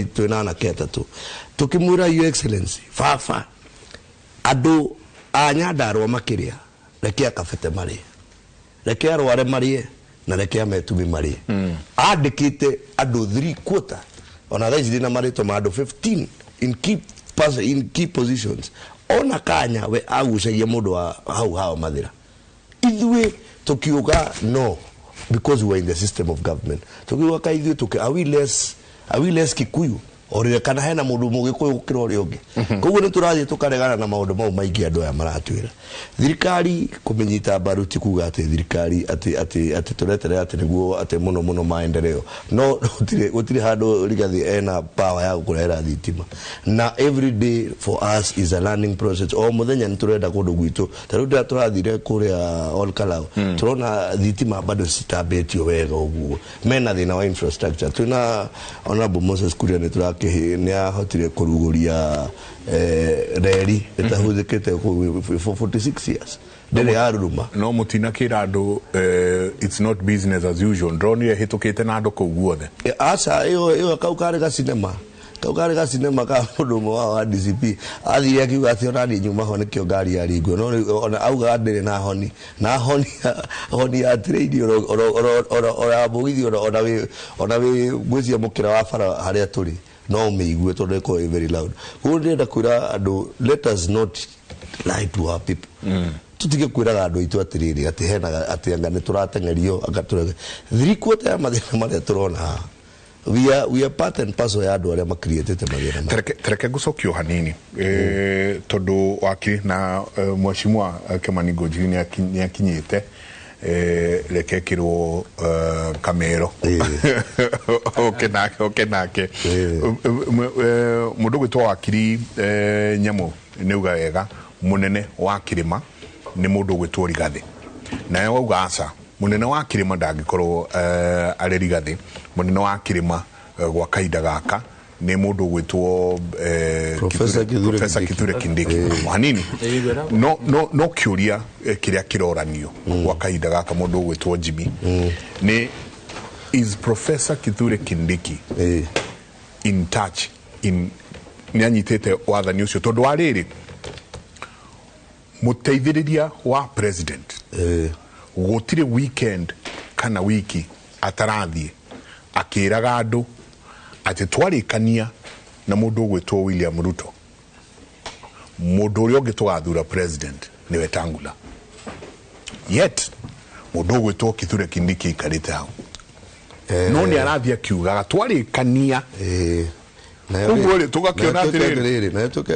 twina na ketatu tukimwira your excellency fafa adu Nyandarua makiria reke akabete mari reke arware mari na reke ametumi mari andikite adu 3/4 ona thaisi na mari to madu 15 in key positions ona kanya we agucagia mundu wa hau mathira ithwe tukiuga no because we are in the system of government tukiuga ka ithwe are we less Kikuyu orire kana hena mundu mugikuyu gukira uri ungi koguo ni turathie tukaregana na maundu mau maingi andu aya maratwira thirikari kumenyita mbaru ti kuga ati thirikari ati turetere ati niguo ati muno maendeleo no gutire handu Rigathi ena power ya gukurehera thitima na every day for us is a learning process o muthenya ni turenda kundu gwitu taru nda turathire kuria all kalau turona thitima bado citabetio wega uguo mena thina wa infrastructure tuna honorable Moses Kuria ni ni ahotire kuruguria reri etahuthikite for 46 years dele aruma no mutina kirado it's not business as usual ndroni hitukite na ando kuguothe asa iyo kaukare ga cinema ka mundu wa DCP athire akiuga ati onani nyuma ho nikio ngari ya ringo no ona auga ndire na honi ya trade ora bogithi ona we gwizia mukira wa bara haria turi no meigwe tondu ko very loud who ndenda kwira andu let us not lie to our people tutige kwira andu itu atiriri ati hena ati anga ni turatengerio agaturega 3/4 ya mathina maria turona we are part and parcel ya andu aria makrietete mathina tereke gucokio hanini tondu waki na mweshimwa Kimani Ngonjiri ni akinyite reke kirwo kamero okay nake mundu gwitwa wakiri Nyamu niuga wega munene wa Kirima ni mundu gwitwa Rigathi na wauga aca munene wa Kirima ndangikorwo ari Rigathi munene wa Kirima gwa kaida gaka ni mundu gwitwo Professor Kithure Kindiki hanini no kiuria kiria kiroranio gwa kaida gaka mundu gwitwo Jimmy ni is Professor Kithure Kindiki in touch in nyanyitete wathani ucio tondu wariri muteithiriria wa president gutire weekend kana wiki atarathie akiraga andu ati twarikania na mundu gwitwo William Ruto mundu uria ungitwathura president ni Wetangula yet mundu gwitwo Kithure Kindiki karite hau no ni arathia kiuga twarikania Ugole tugakiona atiriri na tuke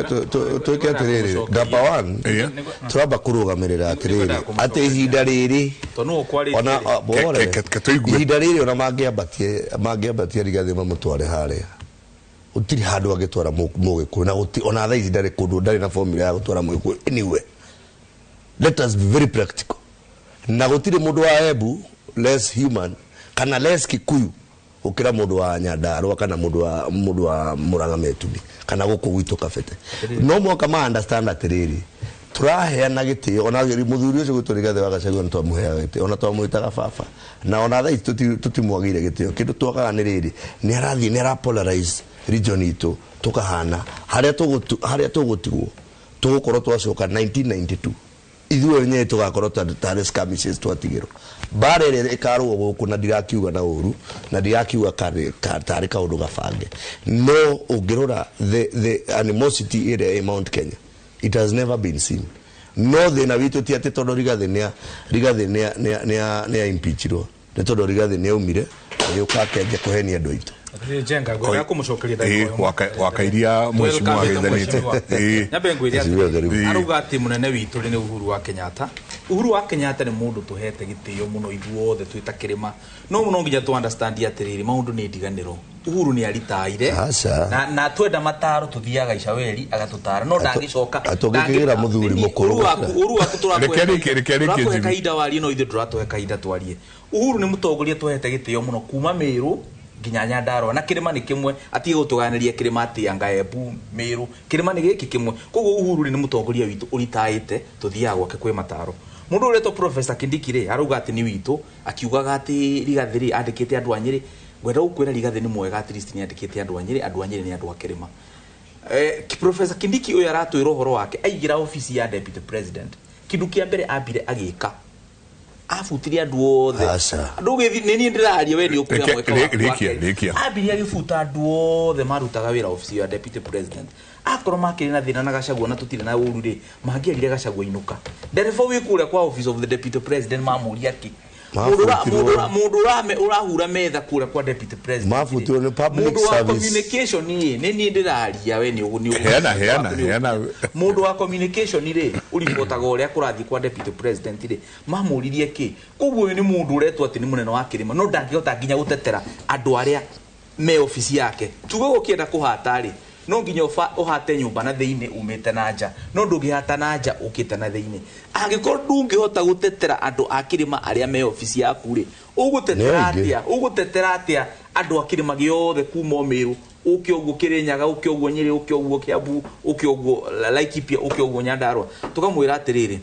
atiriri number 1 turaba kurugamirira atiriri ati ihinda riri ona bore ihinda riri ona mangiambatie Rigathi mamutware haria utiri handu agitwara mugiku na ona tha ihinda ri kundu ndari na formula ya gutwara mugiku anyway let us be very practical na gutiri mundu wa Embu less human kana less Kikuyu ukira mundu wa Nyandarua kana mundu wa Murang'a Metumi kana guku gwitu Kabete no mo kama understand atiriri turaheana gitio ona muthuri ucio gwitu Rigathi wa Gachagua ntwa muhea gitio ona twa muitaga baba na ona tha tutimwagire gitio kindu twakaga ni riri ni arathi ni polarize region itu tukahana haria tugutigwo tugukorwo twacoka 1992 ithuwe nye tugakorwo tare skirmishes twatigirwo barere ikarwo guku na ndirakiuga na uru na ndirakiuga tare kaundu gabange no ungirora the animosity in Mount Kenya it has never been seen no thina witu ti ati tondu Rigathi ne impeachirwo ne tondu Rigathi ne umire ni ukakenje kuhenia andu aitu jenga ngoya kumucokeria ndako wakairia mweshimwa githanite nyabe ngwiria aruga ati munene witu ni Uhuru wa Kenyatta ni mundu tuhete gitio muno ithuothe twita Kirima no muno nginya tu understand atiriri maundu ni ndiganiro Uhuru ni aritaire na twenda mataro tuthiaga Icaweri agatutara no ndangicoka atongigira muthuri mukuru Uhuru atutura kaida wali no ithu turatuhe kaida twarie Uhuru ni mutongoria tuhete gitio muno kuma Meru nginya Nyandarua na Kirima ni kimwe atige gutuganiria Kirima ati anga Embu Meru Kirima ni giki kimwe koguo Uhuru ni mutongoria witu uritaite tuthiaga gwake kwi mataro mundu ureto Professor Kindiki ri aruga ati ni witu akiugaga ati Rigathi ri andikite andu anyiri gwenda gukwira Rigathi ni mwega at least ni andikite andu anyiri ni andu akirima Professor Kindiki uyu aratwira uhoro wake aigira office ya deputy president kindu kia mbere ambire agika afutiria andu othe andu githi ni ndiraria we ni ukuria mweka ambire agifuta andu othe marutaga wira office ya deputy president akorwo makiri na thina na Gachagua na tutire na uru ri mangiarire Gachagua inuka nderefo wikure kwa office of the deputy president mamuria ki mundu urahura metha kura kwa deputy president mafutirwo ni public service communication ni ndiraria we ni heana mundu wa communication ri uripotaga uria kurathi kwa deputy president ri mamuririe ki koguo ni mundu uretwo ati ni munene wa kirima no ndangihota nginya gutetera andu aria me office yake tugo gukienda kuhata ri no nginya uhate nyumba na theine umete na nja no ndungihata na nja ukite na theine angikorwo ndungihota gutetera andu akirima aria me office yaku ri ugutetera atia andu akirima giothe kuma Meru uke uguo Kirinyaga uke uguo Nyeri uke uguo Kiambu uke uguo Laikipia uke uguo Nyandarua tukamwira atiriri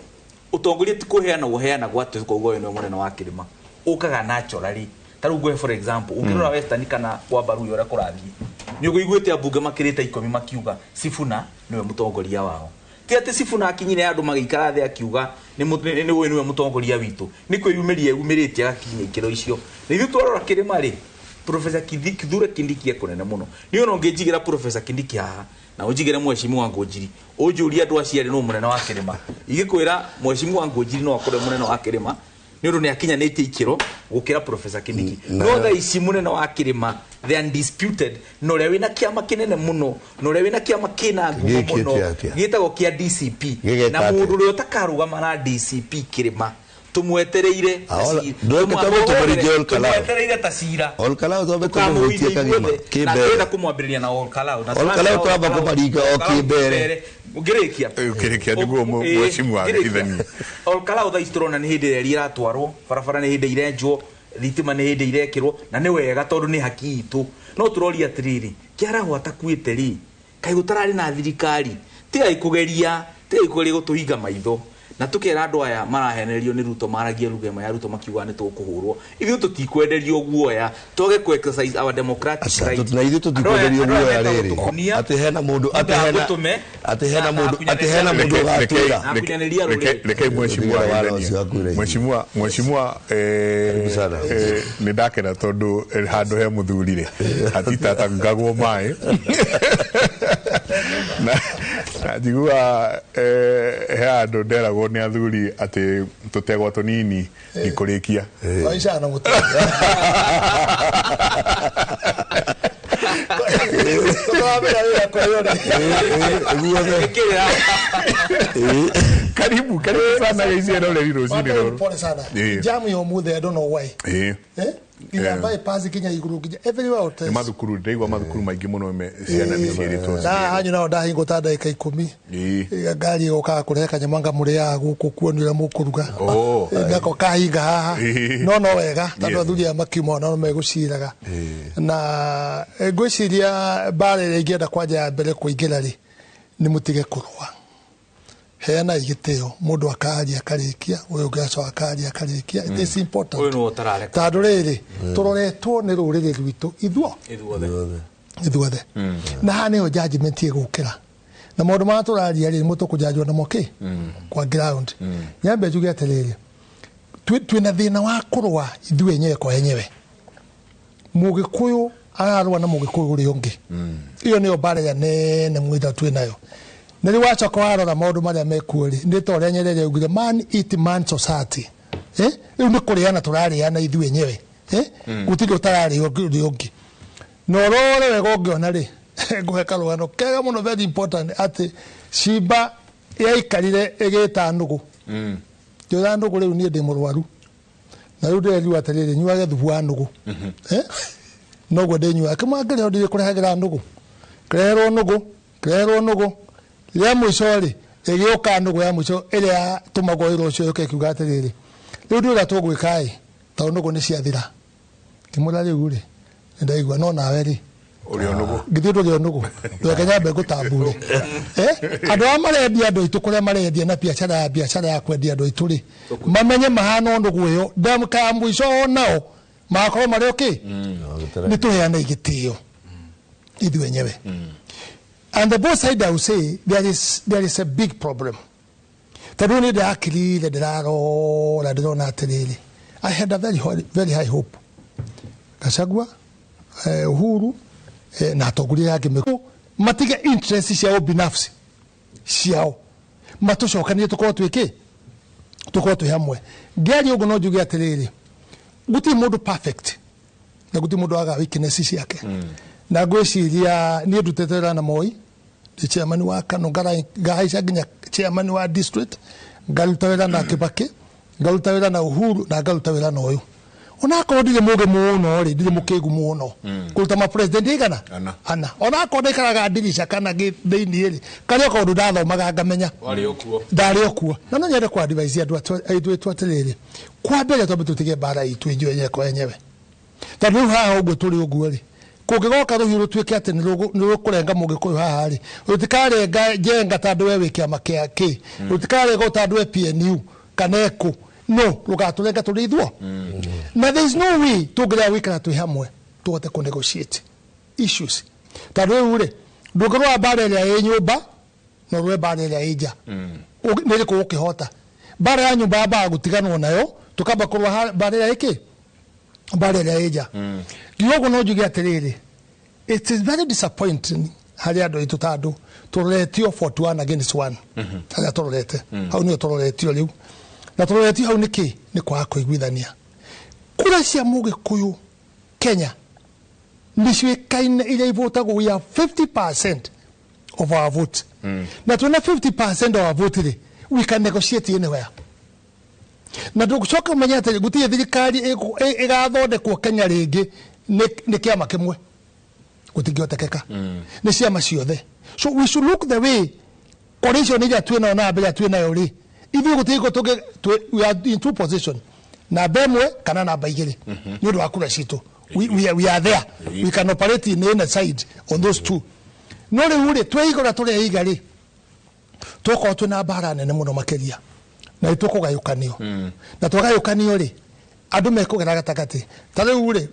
utongoria ti kuheana guheana gwatu kugoyo no munene wa kirima ukaga naturally taru gwe for example ukirora Western kana kwa Baruyo ora kurathi ni uguiguite abunge makirite 10 makiuga Sifuna niwe mutongoria wao ti ati Sifuna akinyire andu magikara the akiuga niwe mutongoria witu ni kwiyumiritie agakinya ikiro icio ni ithu twarora kirima ri Professor Kithure Kindiki ekunene muno ni ono ngejigira Professor Kindiki haha na ujigire Mheshimiwa wa Ngojiri ujuria andu aciari no munene wa kirima igikwira Mheshimiwa wa Ngojiri no akore munene wa kirima ni undu ni akinyanite ikiro gukira Professor Kindiki no tha ici munene wa kirima they undisputed no le wina kiama kinene muno no le wina kiama kina ngumo muno gitagwo kia DCP na mundu ri utakarugama na DCP kirima tumwetereire tumwetereire tasira Olkalao tobe tumuhutie kagima kibere na kumwambiriria na Olkalao twaba kumarika okibere ukirekia niguo Mheshimiwa Githani Olkalao tha istorona ni hindi ria iratwarwo barabara ni hindi irenjwo thitima ni hindi irekirwo na ni wega tondu ni haki itu no turoria atiriri kiaragwa takuite ri kai gutarari na thirikari tiga ikugeria gutuhinga maitho na tukera andu aya marahenerio ni Ruto maragia rugema ya Ruto makiuga ni tukuhurwo ithu tutikwenderio guoya toge ku exercise our democratic right na ithu tutikwenderio guoya riri ati hena mundu gatwira leke Mheshimiwa ni ndakena tondu handu he muthurire atitata ngagwo mai na jigua he andu nderagwo ni athuri ati tutegwa tunini ikurikia aisha na mutaya karibu sana izero le rosini ro pole sana jamu yo muthe I don't know why ina bypass kinya iguru kinya everywhere out ni madukuru ndeigwa madukuru maingi muno me ciana ni ciritwo na hanyu na ndahi ngota ndaika 10 gari oka kureka nyamanga muri ya guku kuonira mukuruga ngako kahiga haha no wega tondu athuri amakiuma no meguciraga na ngwiciria bare ingienda kwanja ya mbere kuingira ri ni mutige kurwa heana igiteo mundu akaria akarikia uyu gaco akaria akarikia it is important uyu no tarare tondu riri turoretwo ni ruriri rwitu ithuothe na hane o judgment igukira na maundu ma turaria ri mutukujajwa na moki kwa ground nyambe juge atiriri twina thina wa kurwa ithu enyewe kwa enyewe mugikuyu ararwa na mugikuyu uri ungi iyo niyo bare ya nene mwitha twinayo nari wacha kwa arora maundu maria mekuori ndi toria Nyerere ugire man eat man society riu ni kuriana turariana ithu enyewe gutiri utarari ungi no rore wega ungiona ri nguheka rugano kega muno very important ati Shimba yaikarire igita ndugu njura ndugu riu ni ndi murwaru na riu ndiriu atiriri nyuage thubu wa ndugu noguo ndinyua kimangire ndi kurehagira ndugu kirero ndugu ya mucori igioka ndugu ya muco iria tumagoiro cio kiuga atiriri riu ndira tugwikai tondu ndugu ni ciathira kimura riu ri ndaigua no nawe ri uri onugu githiro ri onugu twekenya mbe gutambure andu amarendia andu itu kuria marendia na biashara ya kwendia andu itu ri mamenye mahana ndugu iyo ndamka muico nao makoro mari okay ni tuheana igitio ithu wenyewe and the both side I will say there is a big problem taduni da akili le draro la drona telele I had a very high hope Gachagua Uhuru na atongoria yake matiga interest ciao binafsi ciao matucokanie tukorwo twiki tukorwo twi hamwe ngari ugo no njuge atiriri guti mundu perfect na guti mundu aga weakness ciake na gwiciria ni ndutetera na Moi the chairman wa Kano ngahaica nginya chairman wa district ngaruta wira na Kibaki ngaruta wira na Uhuru na ngaruta wira na uyu ona ko ndire muge muno ri ndire mukegu muno kuruta ma president igana ana ona ko ndikaraga ndirisha kana thiini ri kare ko ndu ndathomaga ngamenya ndari okuo na no nyende kwa advise andu twatiriri kwa mbere to tutige bara itu injo yenye kwa yenyewe tanu ha ogwe turi oguo ri kungigoka ruhiru twike ati ni rukurenga mugikuyu haha ri rutikarenga jenga tandu we wikia makiaki rutikarenga tandu we PNU kaneko no rugaturenga turi ithuo na there is no way tugira wikara twi hamwe tuhote ku negotiate issues tandu ure ndugirwa bara ile ya nyumba no rwe bara ile ya ija niri ku ukihota bara ya nyumba ba gutiganwo nayo tukaba kurwa bara ile iki bara ile ya ija Diogo no jugia atiriri it is very disappointing hari ando itutadu turoretio 41 against 1 hari turorete hau ni turoretio liu na turoretio hau niki ni kwa kuiguithania kura cia Mugikuyu Kenya nishwe kaine ile ivotagwo we have 50% of our vote na tuna 50% of our vote we can negotiate anywhere na ndugucoka menya ati gutie thirikari igathondekwo Kenya ringi ni kiama kimwe gutingiotekeka ni ciama ciothe so we should look the way coalition ija twina na mbere twina yori ithu gutingo tuge we are in two position na bemwe kana na baigire ni ndo akura citu we are there we can operate in a side on those two no le ure tweigora tore igari toko tuna bara nene muno makeria na itoko gayukanio na twagayukanio ri andu mekugera gatagati tare ure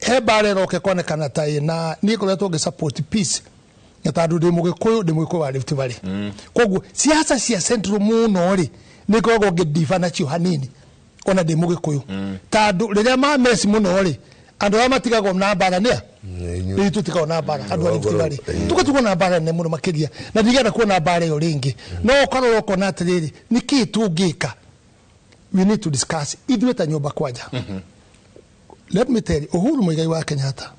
he bare roke kone kana tai na ni ko to support peace ya tandu de Mugikuyu wa Rift Valley koguo siasa cia central muno ri ni ko go gidifana cio hanini ona de Mugikuyu tandu riria ma mess muno ri andu amatigago na bara nia ni tutikao na bara andu Rift Valley tuko na bara ne muno makiria na ndigenda kuona bara yo ringi no korwo ko na atiriri niki tungika we need to discuss idweta nyoba kwaja let me tell you Uhuru Muigai wa Kenyatta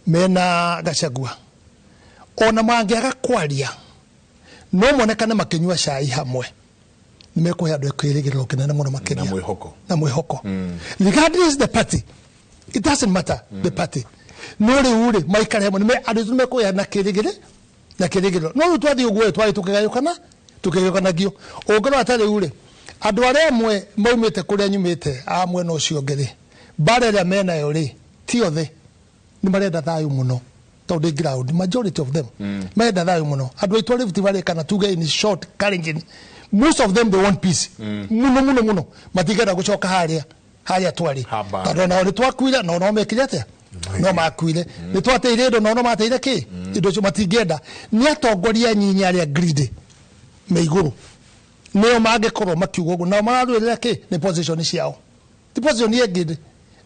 mena Gachagua ona mangiaga kwaria no monekane makinywa cai hamwe nimekuhe andu kwirigirwo kinene muno makiria na mwihoko regardless the party it doesn't matter the party no ri ure maikare hamwe nime andu nimekuhe na kirigirwo no twathi uguo twari tukigayukana gio ongero atari ure andu aria mwe maumite kuria nyumite amwe no ciongere bare ya mena yori ti othe ni marenda thayu muno tondu ground majority of them marenda thayu muno andu aitu Rift Valley kana tuge in short Kalenjin most of them they want peace muno matigera gucoka haria twari tondu na ori twakwira no mekirete no makwire ni twateire ndo no mateire ki indo cio matigenda ni atongoria nyinya aria greedy meiguru neo mangikorwo makiugo guo na mararwirira ki ni position ciao ti position ye gidi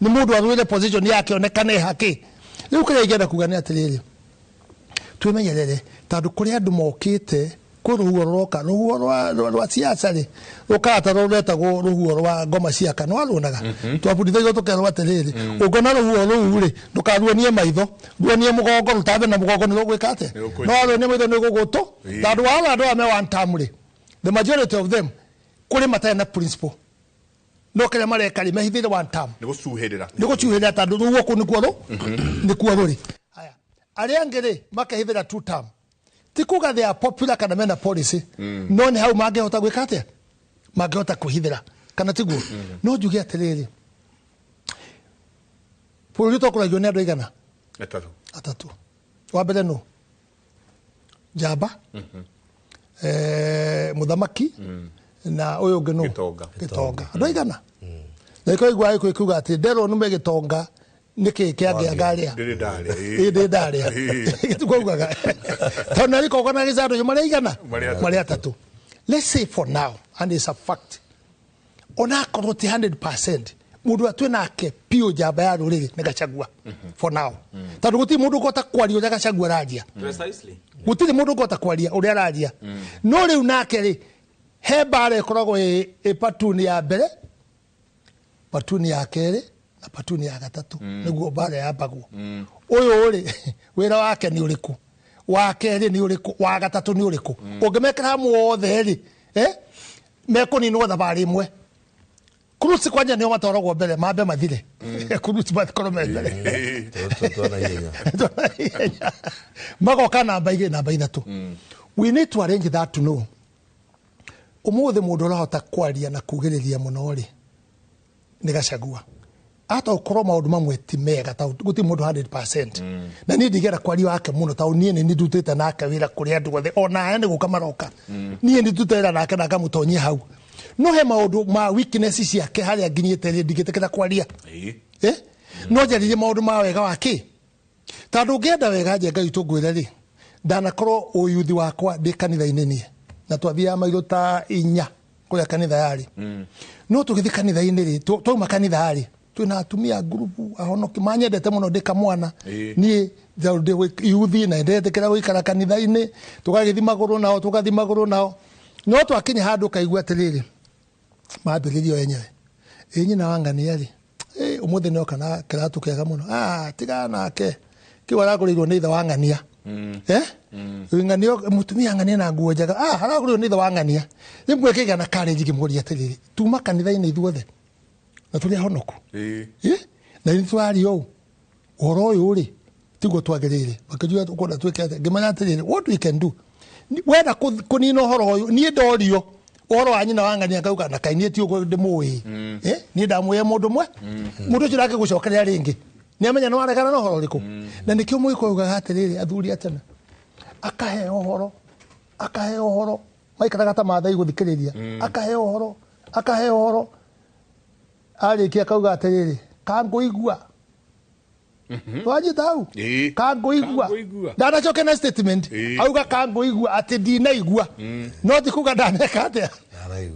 ni mundu arwire position yake onekane haki riu kire igenda kugania atiriri twimenyerere tandu kuri andu mokite kuruhuo roka ruhuo rwa siasa ri rukata rureta go ruhuo rwa ngoma cia kana arunaga twabudithaio tukerwa atiriri ugona ruhuo ruu ri ndukaruonie maitho ruonie mugongo rutabe na mugongo ni rugwikate no aruonie maitho ni gugutu tandu wala andu ame one time ri the majority of them kuri mataya na principle no kale mareka ri mehithire one time ni gucuhirira tandu ruhuo ku ni kuo ri haya aria ngere makahithira two time tikuga they are popular kana mena policy no ni hau mangehota gwikate mangehota kuhithira kana tiguo no njuge atiriri puru tokora jone andu igana atatu wa mbere no Jaba Muthamaki na uyu ngeno Gitonga andu igana na ko igwa ko ikuga ati dero nume gitonga niki kiagia ngaria ide daria tukogaga tona liko kona gizado yumare igana mari atatu. Let's say for now, and it's a fact, ona koroti 100% mudu atwe nake pio jaba ya ruriri negachagua for now. Tadu guti mudu gota kwaria uri gachagua rajia precisely gutiri mudu gota kwaria uri rajia no riu nake ri he bare koragwo patuni ya mbere, patuni ya kere na patuni ya gatatu niguo bare ya bagwo uyu uri wira wake ni uriku wa kere ni uriku wa gatatu ni uriku ungimekera muothe ri mekoni no thabari imwe kurusi kwanja nio matorogwo mbere mambe mathire kurusi bathikoro mbere magoka namba ige namba ithatu. We need to arrange that to know umuthe mundu urahota kwaria na kugiriria muno ri ni Gachagua ata ukoro maundu mamwe ti mega ta guti mundu 100% na ni ndigera kwaria wake muno ta nie ni ndutite nake wira kuria andu othe ona ene gukamaroka nie ni ndutira nake na kamutonyia hau no he maundu ma weakness ciake haria nginyite ri ndigitekera kwaria no njaririe maundu ma wega wake tandu ngenda wega nje Ngai tungwire ri ndanakorwo uyuthi wakwa ndi kanitha-ini nie na twathia mairo ta 4 kuria kanitha yari no tugithi kanitha-ini ri twauma kanitha yari twina atumia grupu ahonoki manyendete muno ndika mwana nie yuthi na ndetekera guikara kanitha-ini tugagithi maguru nao no twakinya handu kaigua atiriri mambiririo enyewe nyina wangania ri umuthe no kana kiratu kega muno tiga nake kiwaragurirwo ni ithe wangania Ng'anio mutumia ng'ania na nguo njaga haragurirwo ni ithe wangania nimwe kiga na courage gimuria atiriri tuma kanitha-ini ithuothe na tuli honoku na ni twari o oro uyu ri tigo twagirire bakijua ukona twekete ngimanya atiriri what we can do wenda kunina horo uyu ni ndorio oro anyina wangania kauga na kaini ti ugo ndimui ni ndamuye mundu mwe mundu cirake gucokeria ringi ni amenya no aregana no horo riku na nikio muiko uga atiriri athuri atena akahe ohoro maikaraga ta mathai guthikiriria akahe ohoro arikia kauga atiriri kanguigua wajitau kanguigua ndanacoke na statement auga kanguigua ati ndinaigua no tikuga ndaneka atia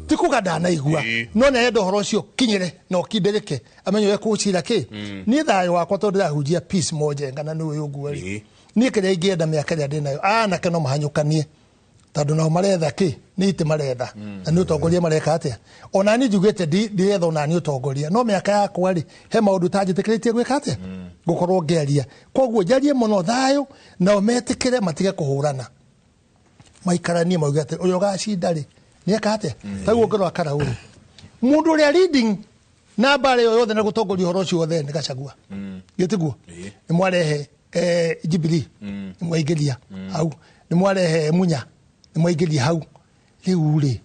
tikuga ndanaigua no na endo horo ucio kinyire no kindirike amenyo ekucira ki ni thayo wakwa tondu ndahunjia peace moja ngana ni uyu ngweri ni kiria ingienda miaka ria ndinayo na keno mahanyukanie tondu no maretha ki ni ite maretha na ni utongoria mareka atia ona ni njugite ndiretha ona ni utongoria no miaka yakwa ri he maundu tanjitikiritie gwika atia gukorwo ngeria koguo njarie muno thayo na umetikire matige kuhurana maikaranie mauga ati uyu gacinda ri ni eka atia taguo ngoro akara uri mundu ria leading na bare yo yothe na gutongoria horo cio othe ni Gachagua gitiguo ni mwarehe Jubilee ni mwaigeria au ni mwarehe Munya ni mwaigeria hau riu ri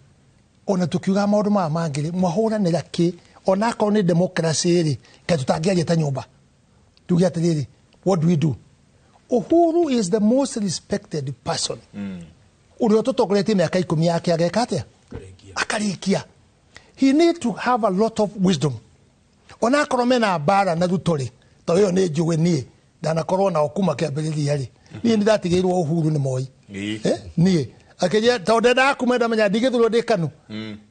ona tukiuga maundu ma mangiri mwahuranira ki ona ko ni democracy ri ka tutangiaria ta nyumba tugia atiriri what do we do? Uhuru is the most respected person uri ototogoretie miaka 10 yake ageka atia akarikia he need to have a lot of wisdom ona korwo mena bara na rutori to yo ni njuwe nie ndanakorwo na okuma kiambiriria ri ni ndatigeirwo Uhuru ni moi nie akeje tondenda kumenda menya ndigithurwo ndikanu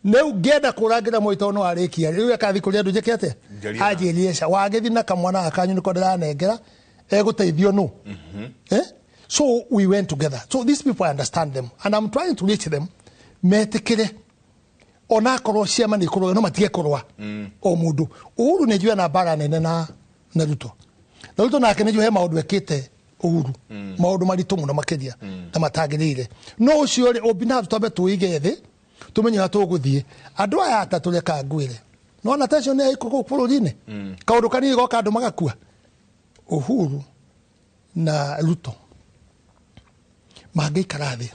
neu ngenda kurangira moito no arikia riu akathi kuria andu njekete ajiriesha wagethi na kamwana akanyu niko ndiranengera eguteithio no so we went together so these people I understand them and I'm trying to reach them metikire ona korwo ciama ni kurwa no matige kurwa o mundu Uhuru ni njua na bara nene na Ruto nake ni njua he maundu ekite Uhuru maundu maritu muno makiria na matagirire no ucio ri obina tutambe tuige thi tumenye hatuguthie andu aya atatu reka ngwire no na tension ni iko bururi-ini kaundu kanini goka andu magakua Uhuru na Ruto mangiikara thi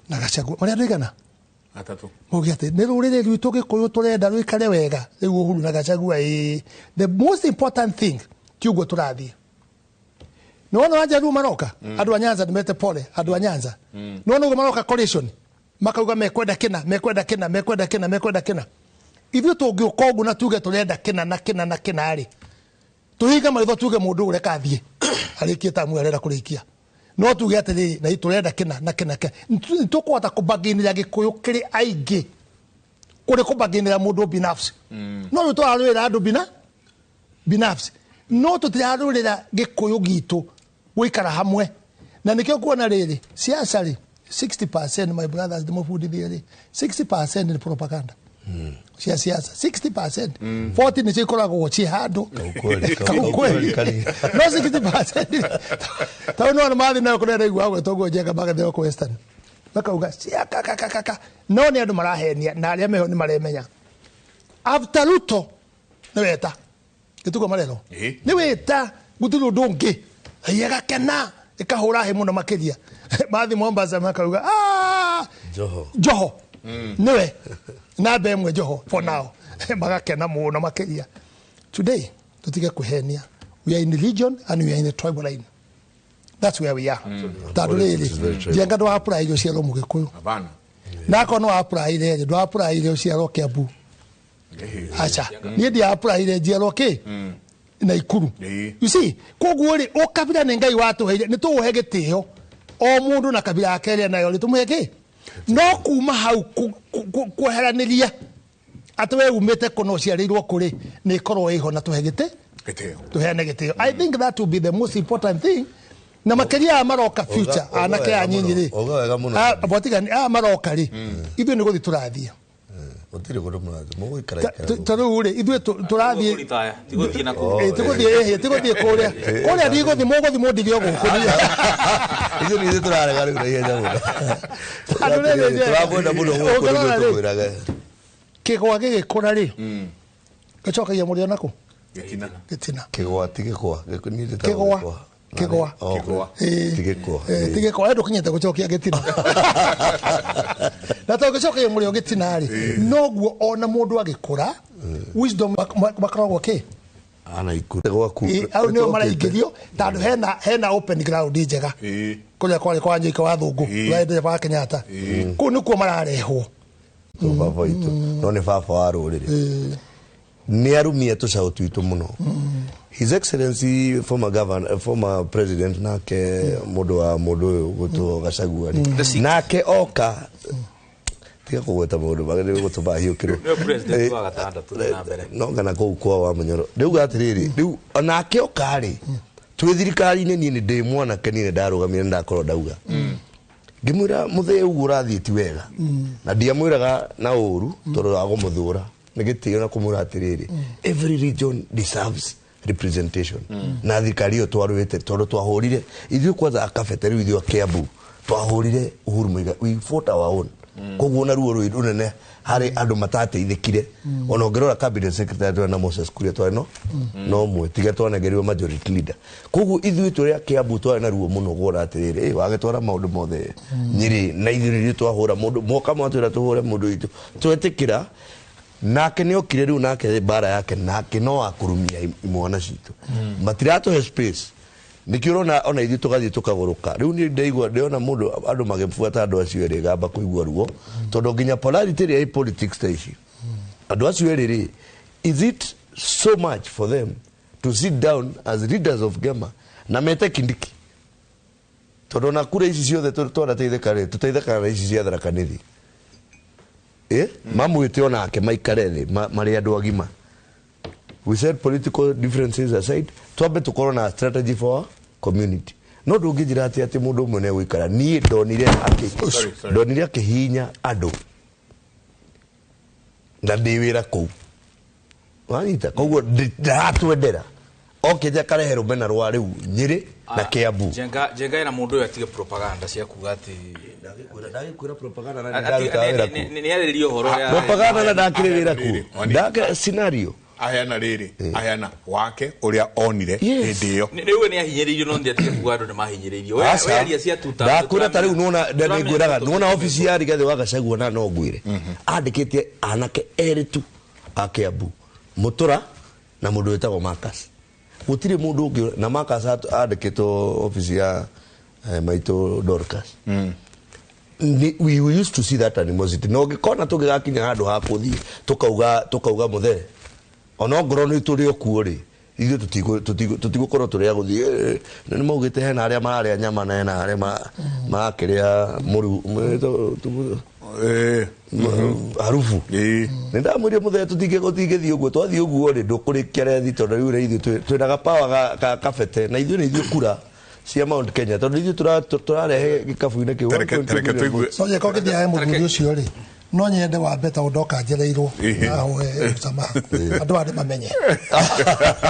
na Gachagua maria ndigana atatu mugi ati ni rurire rwitu gikuyu turenda rwikare wega riu Uhuru na Gachagua the most important thing kiugo turathie no anja ru maroka andu a Nyanza nimete pole andu a Nyanza no maroka coalition makauga mekwenda kina ithuĩ tũngĩũka ũguo na tuge tũrenda kĩna na kĩna na kĩna rĩ tũhinga maitho tuge mũndũ ũreka athiĩ arĩkie tamu arenda kũrĩkia no tuge atĩrĩrĩ na tũrenda kĩna na kĩna nĩtũkũhota kũbaginĩra gĩkũyũ kĩrĩ aingĩ kũrĩ kũbaginĩra mũndũ binafsi no rĩu tũrarũĩra andũ binafsi no tũtirarũĩra gĩkũyũ gitũ gũikara hamwe na nĩkĩo kuona rĩrĩ siasa rĩ 60% my brothers ndĩmũbundithie rĩ 60% nĩ propaganda cia siasa 60% 40 nĩcio ikoragwo ciĩ handũ kaukweli no 60% tau no mathi nayo kũrera igua gwetagwo Njenga magatheo kwa Western makauga ciakakakaka no nĩ andũ marahenia na arĩa meho nĩ maremenya after Ruto nĩ weta gĩtugo marero nĩ weta gũtirĩ ũndũ ũngĩ yegakena ikahũra he mũno makĩria mathi Mombasa makauga Joho nĩwe namba ĩmwe Joho for now magakena mũno makĩria today tutige kuhenia we are in religion and we are in the tribal line that's where we are tandũ rĩrĩ Njenga ndũ apply irio ciarwo Mũgĩkũyũ nako no apply rĩrĩ ndũ apply irio ciarwo Kiambu acha niĩ ndi apply rĩrĩ njiarwo kĩ na Ikuru you see koguo rĩ o kabira nĩ Ngai watũheire nĩ tũũhe gĩtĩo o mũndũ na kabira yake rĩ nayo tũmũhe kĩ no kuma hau kweheranĩria atĩ we umĩte kũna ũciarĩirwo kũrĩ nĩ korwo ĩho na tũhe tũheane gĩtĩo I think that will be the most important thing na makĩria maroka future anake anyinyi rĩ botigani maroka rĩ ithuĩ nĩ gũthiĩ tũrathiĩ Otire ko mũgũikara tũrũ rĩ ithuĩ tũrathiĩ tigũthiĩ kũrĩa ndigũthiĩ mũgũthiĩ mũndigio gũkũ ithuĩ nĩ tũrarega rĩu na ihenya mũno tũrakwenda mũno gũkũ nĩguo tũkwĩraga kĩgwa gĩgĩkũra rĩ gĩcokagia mũrĩo nakũ gĩtina kĩgwa tigĩkwa ndũ kinyĩte gũcokia gĩtina na tũgĩcokagia mũrĩo gĩtina rĩ noguo ona mũndũ agĩkũra wisdom makoragwo kĩ au nĩo maraingĩrio tondũ hena open ground njega kũrĩa kwarĩ kwa Njũika wa Thũngũ wendere wa Kenyatta kũu nĩkuo mararehwo baba itu no nĩ baba wa rũrĩrĩ nĩ arumia tũcaũ twitũ mũno His Excellency former president nake mũndũ ũyũ gũtũ Gachagua nake oka tiga kũgweta mũndũ magĩrĩirwo gũtũma hiũkĩrwo no ngana kũu kwa wa Mũnyoro rĩu atĩrĩrĩ rĩu onake oka rĩ twĩ thirikari-inĩ niĩ nĩ ndĩ mwanake niĩ ndarũgamire ndakorwo ndauga ngĩmwĩra mũthee ũguo ũrathiĩ ti wega na ndiamwĩraga na ũru tondũ wa kũmũthũra nĩ gĩtĩo na kũmwĩra atĩrĩrĩ every region deserves representation na thirikari ĩyo twarũĩte tondũ twahũrire ithuĩ kwanza akabete rĩu ithuĩ Kiambu twahũrire Uhuru Muigai we fought our own koguo na ruo rũnene harĩ andũ matateithĩkire ona ũngĩrora cabinet secretary na Moses Kuria twarĩ no mwe tiga twanagĩrirwo majority leader koguo ithuĩ tũrĩa Kiambu twarĩ na ruo mũno kuona atĩrĩrĩ wagĩtwara maũndũ mothe Nyĩrĩ na ithuĩ twahũra mũndũ moka mwatwĩra tũhũre mũndũ witũ twetĩkĩra nake nĩ okire rĩu nake bara yake nake no akũrumia imwana citũ matiratũhe space nĩkĩo ũrona ona ithuĩ tũgathiĩ tũkagũrũka rĩu nĩ ndaigua ndĩona mũndũ andũ magĩbuata andũ acio erĩ gamba kũigua ruo tondũ nginya polarity ĩrĩa politics ta ici andũ acio erĩ rĩ is it so much for them to sit down as leaders of Gema na mete Kindiki tondũ na kura ici ciothe twarateithĩka rĩ tũteithĩkaga na ici cia Tharaka Nithi mamwĩte onake maikare thĩ marĩ andũ agima we said political differences aside twambe tũkorwo na strategy for our community no ndũngĩnjĩra atĩ mũndũ ũmwe nĩ egũikara niĩ ndonire akĩhinya andũ na ndĩ wĩra kũu wanyita koguo ndaratwendera okĩnja karehe rũmena rwa rĩu Nyĩrĩ na Kiambu Njenga ĩna mũndũ ũyũ atige propaganda cia kuga atĩ ndagĩkwĩra propaganda na ndaruta wĩra kũ nĩ arĩrio ũhoro ya propaganda na ndakĩrĩ wĩra kũ ndake scenario aheana rĩrĩ aheana wake ũrĩa onire hĩndĩ ĩyo rĩu nĩ ahinyĩrĩirio no ndiatige kuga andũ nĩ mahinyĩrĩirio we aria cia tuta ndakwĩra ta rĩu nĩngwĩraga ofici ya Rigathĩ wa Gachagua na no ngwĩre andĩkĩte anake erĩ tu a Kiambu Mũtura na mũndũ wĩtagwo Marcus gũtirĩ mũndũ ũngĩ na Marcus andĩkĩtwo ofici ya maitũ Dorcas we used to see that animosity no gikona tugigakinya handu ha kuthi tukauga muthe ona ngoro ni turi okuori ithu tutigukorwo turi aguthi ni maugite hena aria maria nyama na hena aria makiria muru harufu ni ndamwire muthe tutingithii uguo twathii uguo ri ndukurikia rethi tondu riu ithu twinaga power kabete na ithu ni ithu kura cia Mount Kenya tondu ithu turarehe gikabu-ini kiu soje ko githia muthuri ucio ri no nyende wa beta undoka njereirwo nawe sama andu ande mamenye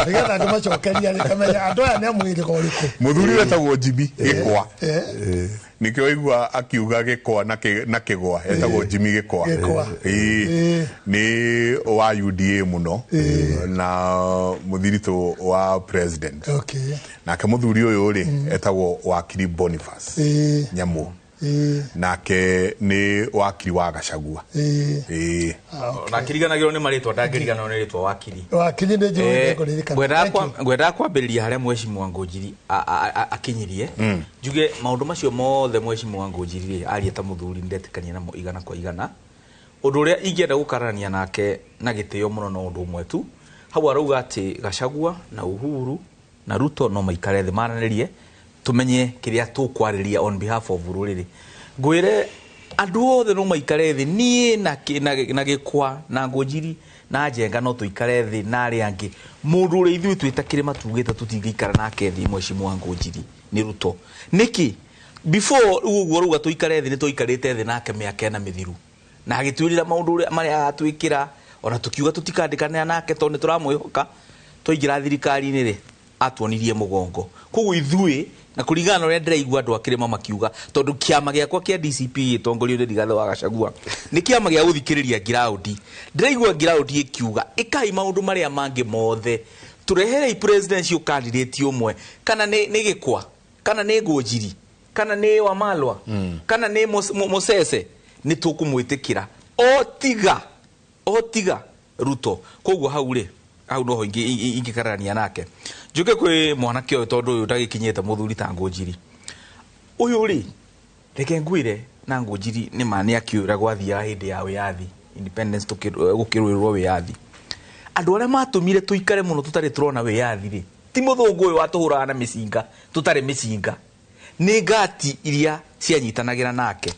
nigetha andu macokeria ni kamenya andu aya ni amwire ko riku muthuri wetagwo Jimmy Gikwa nikio igua akiuga Gikwa na Kigwa etagwo Jimmy Gikwa ni wa UDA muno na muthirito wa president na ke muthuri uyu ri etagwo wakiri Boniface Nyamu nake ni wakiri wa Gachagua na kiriganagirwo ni maritwa ndangiriganwo ni ritwa wakiri ni njuri kuririkana gwenda kwambiriria haria Mheshimiwa Ngũnjiri akinyirie njuge maundu macio mothe Mheshimiwa Ngũnjiri ari ta muthuri ndetikania namo igana kwa igana undu uria ingienda gukarania nake na gitio muno no undu umwe tu hau arauga ati Gachagua na Uhuru na Ruto no maikare thi maranirie tumenye kiria tukwariria on behalf of ruriri ngwire andu othe no maikare thi nie na Gikwa na Ngũnjiri na Njenga no tuikare thi na ari angi mundu uri ithu twitakire matugite tutingikara nake thi Mheshimiwa Ngũnjiri ni Ruto niki before uguo ruga tuikare thi ni tuikarite thi nake miaka na mithiru na agitwirira maundu maria atwikira ona tukiuga tutikandikana nake tondu turamwihoka tuingira thirikari-ini ri atwonirie mugongo koguo ithui na kuringana uria ndiraigua andu akirima makiuga tondu kiama giakwa kia DCP tongorio ni Rigathi wa Gachagua ni kiama gia guthikiriria ground ndiraigua ground ikiuga ikai maundu maria mangi mothe turehere presidential candidate umwe kana ni Gikwa kana ni Ngũnjiri kana ni Wamalwa kana ni Mosese ni tukumwitikira otiga Ruto koguo hau no ingikarania nake njuke kwi mwanake uyu tondu uyu ndagikinyete muthuri ta Ngũnjiri uyu ri reke ngwire na Ngũnjiri ni mani akiura gwathia hindi ya wiyathi independence gukirwirwo wiyathi andu aria matumire tuikare muno tutari turona wiyathi ri ti muthungu uyu watuhuraga na micinga tutari micinga ni ngati iria cianyitanagira nake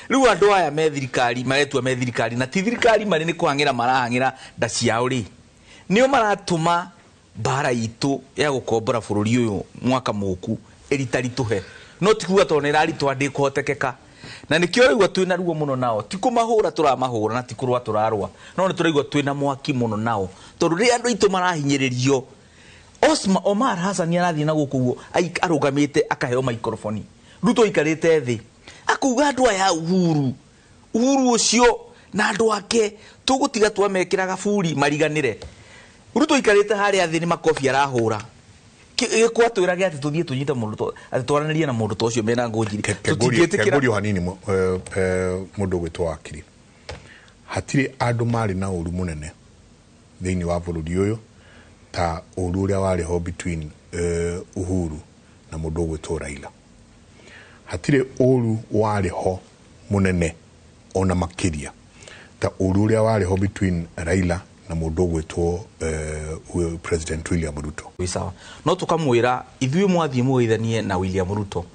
riu andu aya me thirikari maretua me thirikari na ti thirikari mari ni kuhangira marahangira nda ciao ri nio maratuma bara itu ya gukombora bururi uyu mwaka muku eritari tuhe no tikuga tonera ari twandi kuhotekeka na nikio rigwa twina ruo muno nao tikumahura turamahura na tikurwa turarwa no ni turaigwa twina mwaki muno nao tondu ri andu itu marahinyiririo Omar Hassan arathi na gukuguo arugamite akaheo microphone Ruto ikarite thi akuga andu aya Uhuru ucio na andu ake tugutiga twamekira gaburi mariganire Ruto ikarite haria thi ni makofi arahura Gikwa twirage ati tuthie tunyita mundu ati twaranirie na mundu tocio mena Ngũnjiri tutietikira hanini mundu gwitwa wakiri hatire andu mari na uru munene thiini wa bururi uyu ta uru uria wari ho between Uhuru na mundu gwitwa Raila hatire uru wari ho munene ona makiria ta uru uria wari ho between Raila na mundu gwitwo President William Ruto sawa no tukamwira ithui mwathie mugeithanie na William Ruto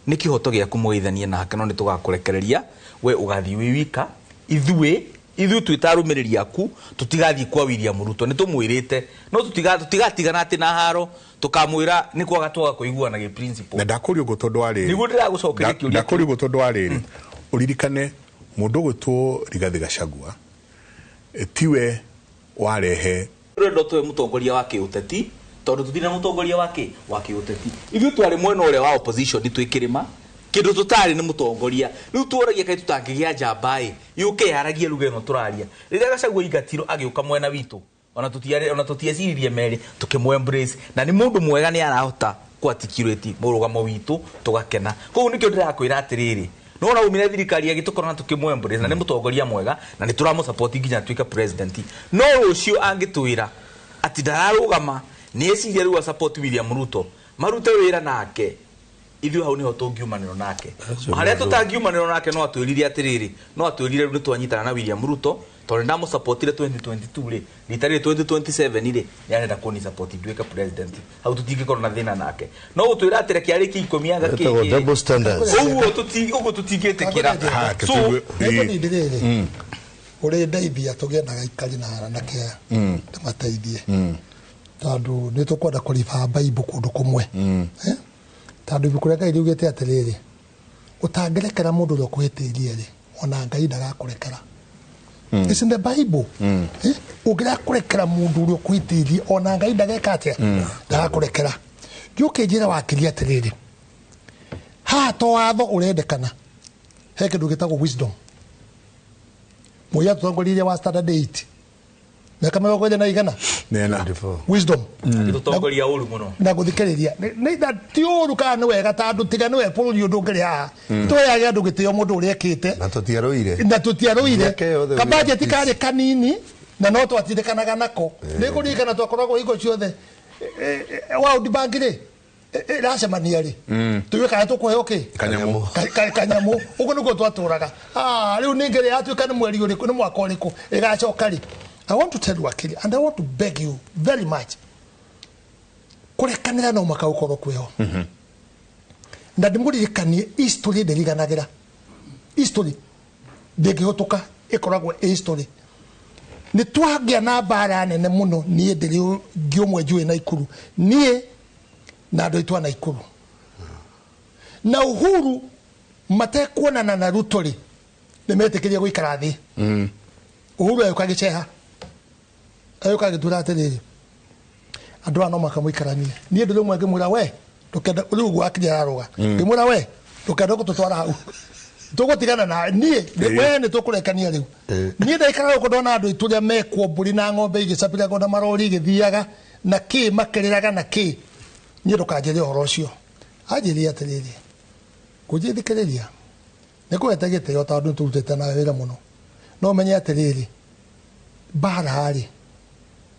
ni kihoto giaku mugeithanie nake no ni tugakurekereria we ugathi wika ithui twitarumiriria aku tutigathi kwa William Ruto ni tumwirite no tutigatigana ati na haro tukamwira ni kwaga twaga kuiguana gi principle na ndakuri ugo tondu ari ni gudira gucokeria kiuria ndakuri ugo tondu ari uririkane mundu gwitwo Rigathi Gachagua tiwe warehe ndo twe mutongoria wa kiuteti tondu tutina mutongoria wa kiuteti ithu twari mwena ule wa opposition twikirima kindu tutari ni mutongoria riu tuoragia kai tutangigia njambai yuke haragia ruga no turaria riria Gachagua ingatiro agiuka mwena witu ona tutieciririe meri tukimwe embrace na ni mundu mwega ni arahota kwatikireti murugamo witu tugakena koguo nikio ndirakwira atiriri no na umire thirikari agitukorana tukimwe embrace na ni mutongoria mwega na ni turamu support nginya twika president no ucio angitwira ati ndararugama ni esiria ruwa support William Ruto marute wira nake ithu hau niho tungiumaniro nake haria tutangiumaniro nake no atwirire atiriri no atwirire ru twanyitana na William Ruto tondu ndamu supportire 2022 ri ritari 2027 ri yarenda kuni support nduika president hau tutingikorwo na thina nake no utwira atire kiari ki 10 aga ki double standards uguo tutingitikira so ore ndeithia tugenaga ikari na aranake tamateithie tondu ni tukwenda kuriba Bible kundu kumwe tondu ibuku ria Ngai riugite atiriri utangerekera mundu uri kuhitirie ri ona Ngai ndagakurekera it's in the Bible ungirakurekera mundu uri kuhitirie ona Ngai ndageka atia ndagakurekera ngiuke njira wakiri atiriri ha to watho urendekana he kindu gitagwo wisdom moya tutongoririe wa standard 8 na kama ngoja na igana nena wisdom tutongoria uru muno na guthikiriria ni that tiuru kana wega tandu tigana we bũrũri undu ngiri ha twoyaga andu gitio mundu uri ekite na tutiaruire ka budget kari kanini na no twatindikanaga nako ni kurikana twakoragwo igo ciothe wa udibangire racemania ri tuweka tukuhe okay kanyamu ugo niguo twaturaga riu ningiri atuika ni mweri uriku ni mwaka uriku igacoka ri I want to tell you Akili, and I want to beg you very much kurekanira no maka ukoro kweho na ndimuririkanie history ndiriganagira history ndegihotuka ikoragwo history ni twagia na bara nene muno nie ndiri ngiomwe njui na ikuru nie na andu itwa na ikuru na Uhuru matekuonana na Ruto ri nimetikiria guikara thi Uhuru ayukagiceha ayukagitura atiriri andu ano makamuikaranie nie ndu rimwe ngimura we ndukenda riu gwakinya aruga ngimura we ndukenda gututwara hau tugutigana na nie we ni tukurekania riu nie ndaikara uko ndona andu ituria mekwo mburi na ng'ombe igicepira gona marori igithiaga na ki makiriraga na ki nie ndukanjire uhoro ucio anjiri atiriri kujithikiriria nikuetagite yo tondu turutete na wira muno no menye atiriri bara hari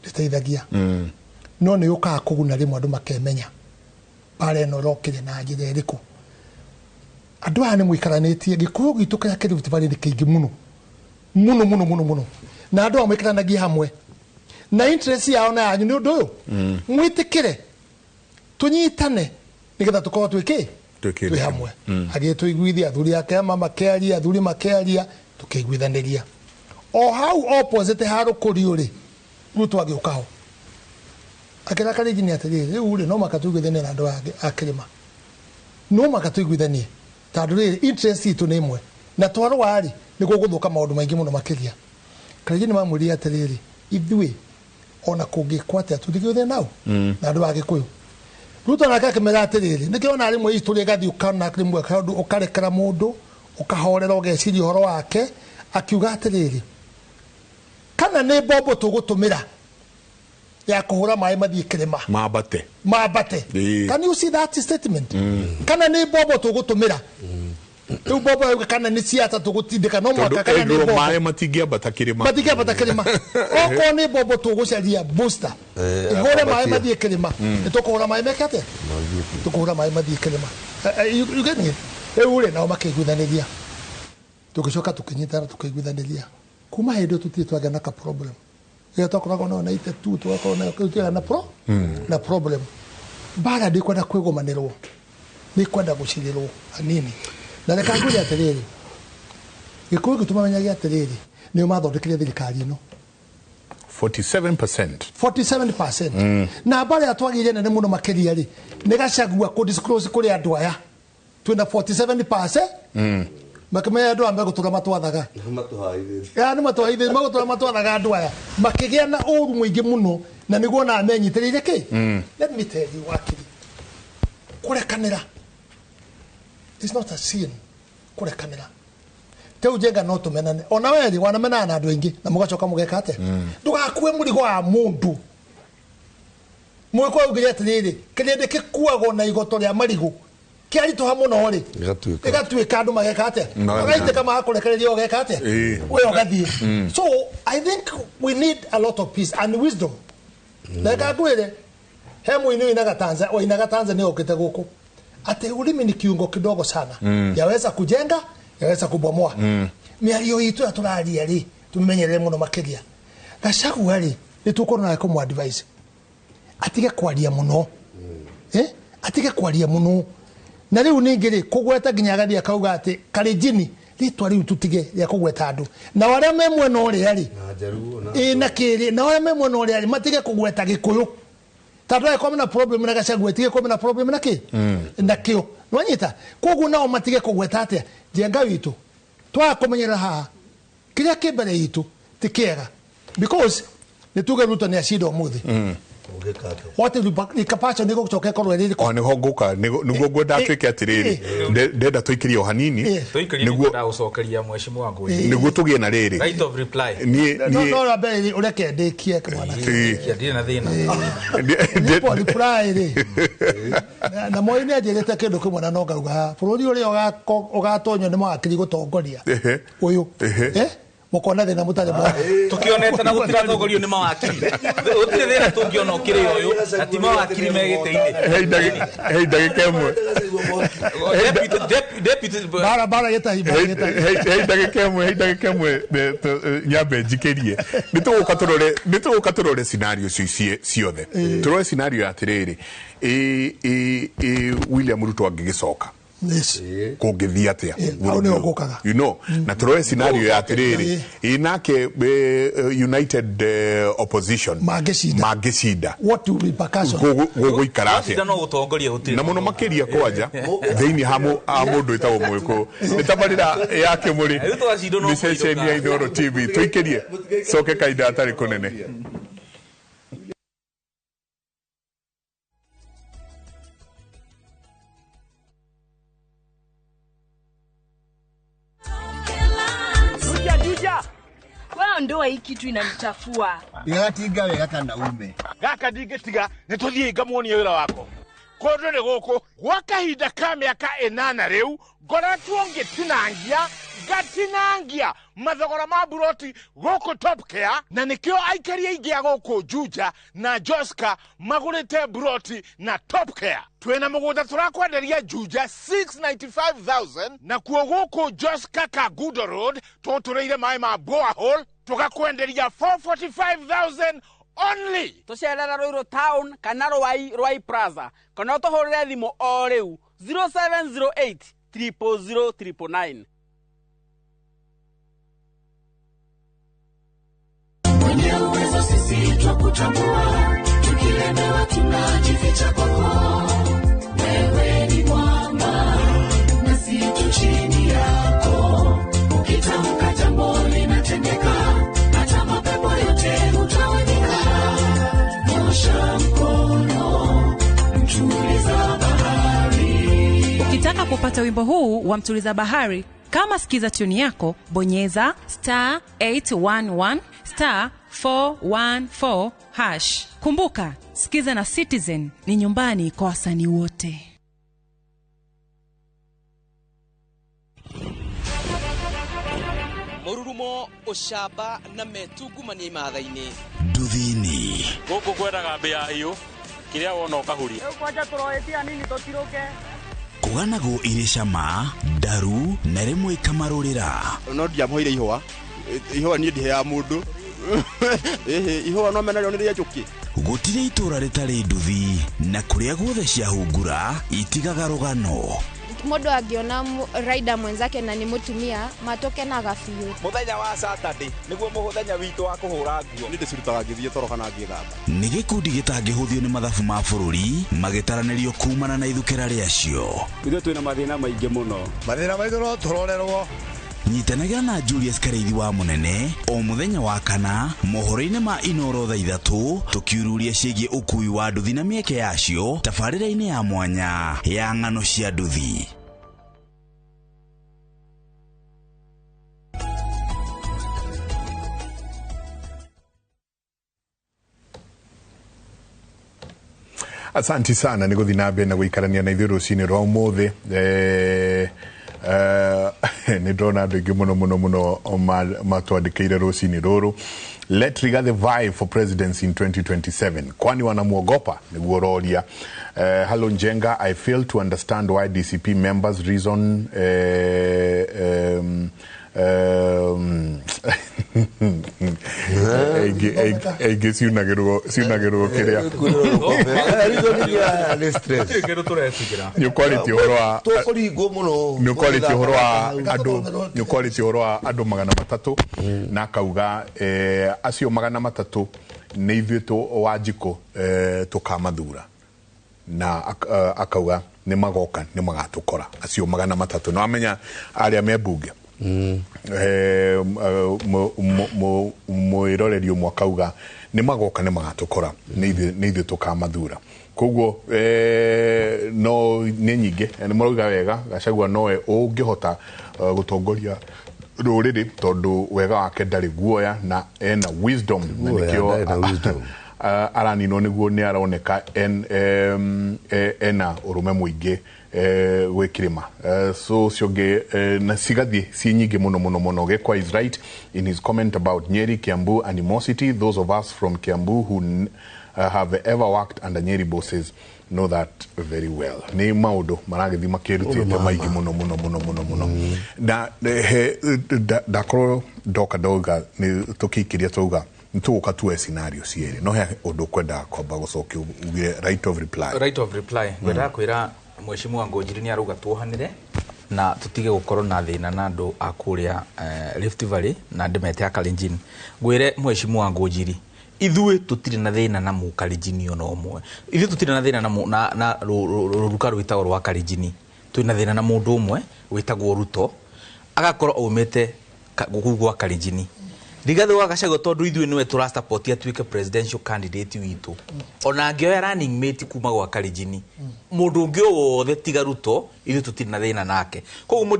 nditeithagia no ni uka kuguna rimwe andu makemenya bara no rokire na njira iriku andu aya ni muikaranitie gikuyu gitu kaya kiri bari kingi muno na andu amwikaranagia hamwe na interest yao na yanyu ni undu uyu mwitikire tunyitane nigetha tukorwo twiki twi hamwe agituiguithia athuri ake makearia athuri makearia tukiguithaniria o hau opposite haru kuriuri Ruto agiukaho akira karigi ni atiriri uri no makatuiguithania na andu akirima no makatuiguithania tondu riri interest itu ni imwe na twaro wari ni guguthuka maundu maingi muno makiria karigi ni mamuri atiriri ithui ona kungikwatia tuthiguithania nao na andu agikuyu Ruto naka kimera atiriri nikiona ari mwe history gathi ukana krimwe kandu ukarekera mundu ukahorera ugeciri horo wake akiuga atiriri kana ni bobo tugutumira ya kuhura mai mathie kirima mabate can you see that statement kana ni bobo tugutumira tu bobo kana ni siasa tugutindika no mwaka kana ni bobo mai matigiambata kirima oko ni bobo tugucaria booster ihore mai mathie kirima tukuhura mai mekate tukuhura mai mathie kirima you get me ure na makiguithaniria tukicoka tukinyitana tukiguithaniria kuma hedo tutitwaga na ka problem ya tokoragwo no na ite tu twako na kutia na problem bara ndikwenda kwigomanirwo ni kwenda gucirirwo anini na reka nguri atiriri gikuyu gitumanyagia atiriri ni mathondekire thirikari ino 47% na bara atwagire nene muno makiria ri ni gacagua ku disclose kuri andu aya twina 47% makamaya andu ambe gutura matwathaga ni matwaithire magutura matwathaga andu aya makigia na uru mwingi muno na niguo na amenyitiriire ki let me tell you wakiri kurekanira it's not a sin kurekanira teu jenga no tumenane ona weri wanamena na andu ingi na mugacoka mugeka ate ndugakue murigo wa mundu mwiko ugiretiriri kirinde kikuago na igoto ria marigo kiari to hamuno ri igatuika andu mageka ate agaite kama akurekereria ogeka ate we ogathie so I think we need a lot of peace and wisdom na kagwire he muini inaga Tanzania okite guku ate ulimi ni kiungo kidogo sana. Yaweza kujenga, yaweza kubomoa. Miario itu aturaria ri tumenyerere muno makiria. Gachagua ri nitukona na ko advice. Atige kwaria muno. Atige kwaria muno. Na riu ningiri kugweta ginyagadi akauga ati Kalenjini ritwa riu tutige ya kugweta andu. Na wale memwe no ri ari. Na kiri na wale memwe no ri ari matige kugweta Gikuyu. Tadwa ko na problem na Gachagua atige ko na problem na ki. Na kio. Nwanyita kogu nao matige kugweta ati jenga witu. Twa kumenyera ha. Kiria kibere itu tikega. Because nituge Ruto ni acida omuthi. What if the capacity niko kutoka kwa rweli ko niho nguka niguo gwenda twike atiriri ndenda tuikirie o hanini niguo nda ucokeria mheshimiwa wangu niguo tugie na riri right of reply no rabe ureke ndekie kwana ndire na thina nipo reply ri na moine ajerete kindu kimwe na no ngauga bururi uri ugatonyo ni mwakiri gutongoria uyu mukona thina mutare mwa tukionete na gutira thogorio ni mawakiri utire thina tungiona ukiri uyu ati mawakiri megite-ini hey ndagika imwe deputy bara yeta hiba hey ndagika imwe nyambe njikirie nituguka turore scenario ciothe turore scenario atiriri William Ruto angigicoka kungithia atia you know na turoe scenario ya atiriri inake united opposition magisida what will repercussion guikara atia no gutongoria gutiri na muno makiria kwanja theini a mundu itawo mwiko nitabarira yake muri message ya Ithoro TV tuikirie soke kaida atari kunene ndoa hii kitu inanitafua. Ngatiga wega kana ume. Gaka ndigetiga nituthie ngamuonie wira wako. Kondo ne goko gwakahinda ka miaka 8 riu ngoretwo ngatinangia mathogora ma buroti goko Top Care na nikio aikaria ingi goko Juja na Joska magurite buroti na Top Care. Twena mugunda turakwenderia Juja 695,000 na kuo goko Joska Kagudo Road tutureire mai ma borehole tukakwenderia 445,000 only. Tucerera Ruiru Town kana Rwai Plaza kana tuhurire thimu o riu 0708 00009. Mwenye uwezo sisi twakutambua, tukilemewa tunajificha kwako. Wewe ni mwamba nasi tu chini yako, ukitamka jambo linatendeka, hata mapepo yote hutawanyika. Nyosha mkono, mtuliza bahari. Ukitaka kupata wimbo huu wa Mtuliza Bahari, kama sikiza tuni yako, bonyeza *811 *414 #. Kumbuka, sikiza na Citizen ni nyumbani kwa wasanii wote. Mururumo ushaba na metungumania imathaini nduthini guku kweraga mbia hiyo kiria wona ukahuri kwanja turoetia nini totiroke kuganago iri cama daru na rimwe kamarurira no ndiamhoire ihwa ni ndihe ya mundu ihwa no mena ni ria njuki gutire itura ritari nduthi na kuria guothe cia hungura itigaga rugano. Mundu angiona rider mwenzake na ni mutumia matoke na gafiu. Muthenya wa Saturday niguo muthenya witu wa kuhura nguo. Ni ndicirutaga ngithie toro kana ngithamba. Ni gikundi gitangihuthio ni mathabu ma bururi magitaranirio kumana na ithukira riacio. Ithuĩ twina mathina maingi muno. Mathina maitho no turorerwo. Nyitanagira na Julius Kareithi wa Munene o muthenya wa kana mohoro-ini ma Inoro thaa 3 tukiururia ciĩgiĩ ukui wa nduthi na mieke yacio tabarĩra-inĩ ya mwanya ya ng'ano cia nduthi. Asante sana niguthi na mbere na guikarania na ithuĩ rũcinĩ rwa ũmũthĩ nä ndona andå aingä muno matwandäkäire rå-cinä rå let Rigathi vie for presidency in 2027 kwani wanamuogopa niguo roria. Hello Njenga, I fail to understand why DCP members reason ege siunagirwo kiria ni quality horo wa andu 300 na kauga acio 300 ni ithuĩ Wanjikũ tukamathura na akauga ni magoka ni magatukora acio 300 no amenya aria me mbunge mwiroreri umwe akauga ni magoka ni magatukora ni ithuĩ tukamathura koguo no ni nyingi ni marauga wega Gachagua noe ũngĩhota gutongoria rũrĩrĩ tondu wega wake ndarĩ guoya na ena wisdom na nikio aranino niguo ni aroneka ena urume muingi gwikirima so cionge na sigathi si nyingi muno Gekwa is right in his comment about Nyeri Kiambu animosity. Those of us from Kiambu who have ever worked under Nyeri bosses know that very well. Ni maudu maragithi makirutite maigi muno na dakoro doka ni tukikiria tuga ntuka tuwe scenario ciere no he undu kwenda kwamba gucokia ugire right of reply gwenda kwira Mheshimiwa Ngũnjiri ni aruga tuohanire na tutige gukorwo na thina na andu akuria Rift Valley na ndemete akalenjin gwire Mheshimiwa Ngũnjiri ithuĩ tutire na thina na mukalenjini ono omwe ithuĩ tutire na thina na ruruka rwitagwo rwa kalenjini twina thina na mundu umwe witagwo Ruto agakorwo aumete gukugwa kalenjini Rigathi wa Gachagua tondu ithuĩ niwe tura support atuike presidential candidate witu ona angĩoya running mate kuma gwa kalenjini mundu ũngĩ wothe tiga Ruto ithuĩ tutire na thina nake koguo mu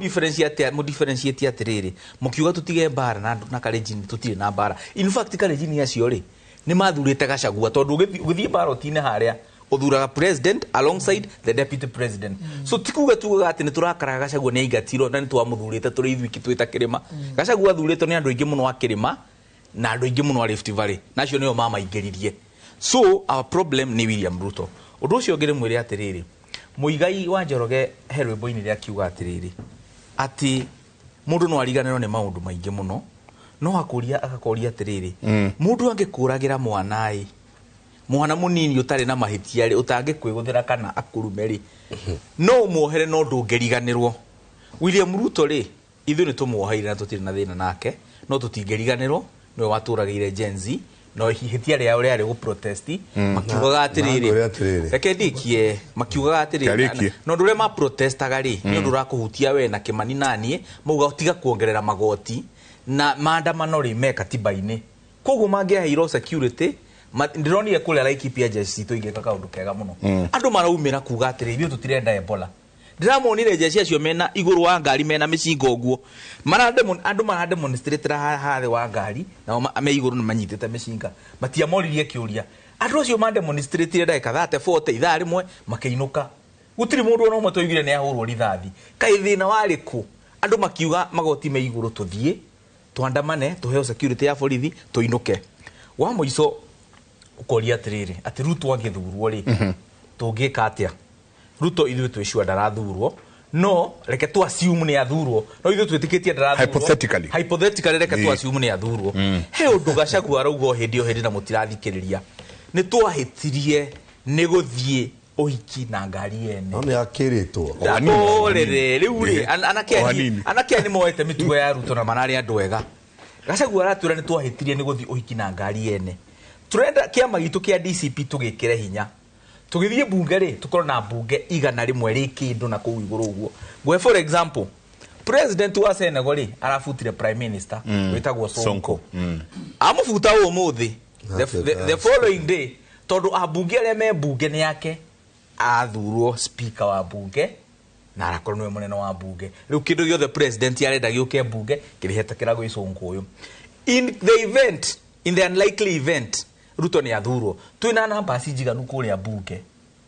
differentiate atiriri mukiuga tutige mbara na kalenjini tutire na mbara in fact kalenjini acio ri ni mathurite Gachagua tondu ũgĩthie barotine haria uthuraga president alongside the deputy president so tikuga tuga ati ni turakara Gachagua ni aigatiro na ni twamuthurite turi ithuĩ kitwita kirima Gachagua athurite ni andu aingi muno akirima na andu aingi muno Rift Valley nacio niyo mama ingeririe so our problem ni William Ruto undu ucio ngire mwire atiriri muigai wa Njoroge herwe boini ria kiuga atiriri ati mundu no ariganero ni maundu maingi muno no akakoria atiriri mundu angikuragira mwanai mwana munini utari na mahitia ri utange kwiguthira kana akurumeri no muohere no ndungeriganirwo William Ruto ri ithuĩ ni tumuohaire na tutire na thina nake no tutingeriganirwo no waturagire Gen Z no hitia ria uri ari gu protesti makiugaga atiriri reke ndikie makiugaga atiriri no ndure ma protestaga ri ni undu rakuhutia we na Kimani nanie mauga utiga kuongerera magoti na maandamano ri meka tiba-ini koguo mangiaheirwo security ndironire kule Laikipia jeshi tuige kaundu kega muno andu maraumira kuga atiri ithuĩ tutirenda Ebola ndiramonire jeshi acio mena iguru wa ngari mena micingo guo andu marademonstrate hathe wa ngari na ame iguru ni manyitite micinga matiamoririe kiuria andu acio mademonstrate ndagika 30-40 ithaa rimwe makeinuka gutiri mundu no matoigire ni ahurwo rithathi kai thina wariku andu makiuga magoti me iguru tuthie twandamane tuheo security ya borithi tuinuke wa muico ukoria atiriri ati Ruto agithurwo ri tungika atia Ruto ithuĩ twĩcua ndarathurwo no reke tu assume ni athurwo no ithuĩ twĩtĩkĩtie ndarathurwo hypothetically reke tu assume ni athurwo he undu Gachagua arauga hindi na mutirathikĩrĩria ni twahĩtirie ni guthie uhiki na ngari ene no ni akiritwo orere riu ri anake ni moete mitugo ya Ruto na manari andu ega Gachagua aratwĩra ni twahĩtirie ni guthie uhiki na ngari ene turenda kiama gitu kia DCP tugikire hinya tugithie bunge ri tukorwo na bunge igana rimwe ri kindu na kuu iguru uguo gwe for example president wa Senegal ri arafutire prime minister witagwo Sonko amufuta umuthi the following day tondu abunge aria me bunge ni yake athurwo speaker wa bunge na arakorwo niwe munene wa bunge riu kindu giothe president arenda giuke bunge kirihetakira gwi Sonko uyu in the unlikely event Ruto ni athurwo twina namba cinjiganu kuria bunge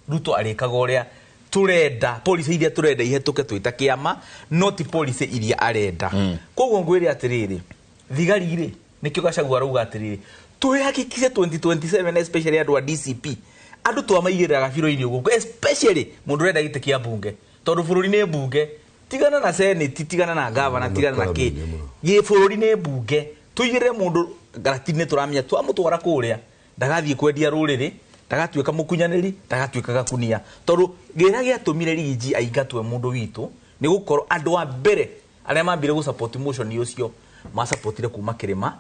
Ruto arikaga uria turenda police iria turenda ihetuke twita kiama not police iria arenda koguo ngwire atiriri thigari ri nikio Gachagua rauga atiriri tuhakikishe 2027 especially andu a DCP andu twamaigirira gabiro-ini guko especially mundu renda gite kia bunge tondu bururi ni bunge tigana na senate tigana na governor tigana na ki gi bururi ni bunge tuigirire mundu garatine turamenya twamutwara kuria ndagathie kwendia ruriri ndagatuika mukunyaniri ndagatuika gakunia tondu gira giatumire rigi aingatwe mundu witu ni gukorwo andu a mbere aria mambire gu support motion ucio ma supportire kuma kirima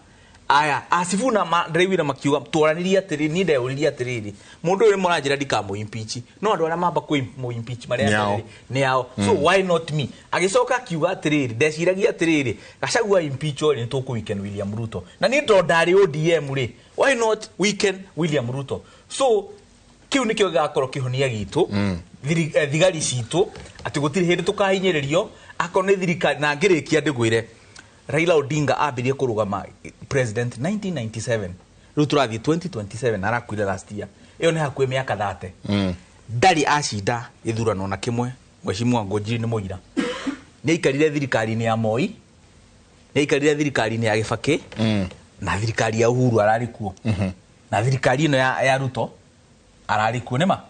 aya asifuna Ndaiwira makiuga twaraniria atiri ni ndeyuriria atiriri mundu uri muranjira ndikamu impeach no andu aria mamba ku impeach maria ni yao so why not me agicoka akiuga atiriri ndeciragia atiriri Gachagua impeach ni tuku weekend William Ruto na ni ndo ndari ODM ri why not weekend William Ruto so kiu nikio gakoro kihonia gitu thigari citu ati gutiri hindi tukahinyiririo akone thirikari na ngirikia ndigwire Raila Odinga abirie kurugama president 1997 riu turathi 2027 arakwire last year iyo ni hakwe miaka 30 ndari acida ithurano na kimwe Mheshimiwa Ngojiri ni muira ni ikarire thirikari ni ya Moi ni ikarire thirikari ni ya Gibaki na thirikari ya Uhuru arari kuo na thirikari ino ya Ruto arari kuo nima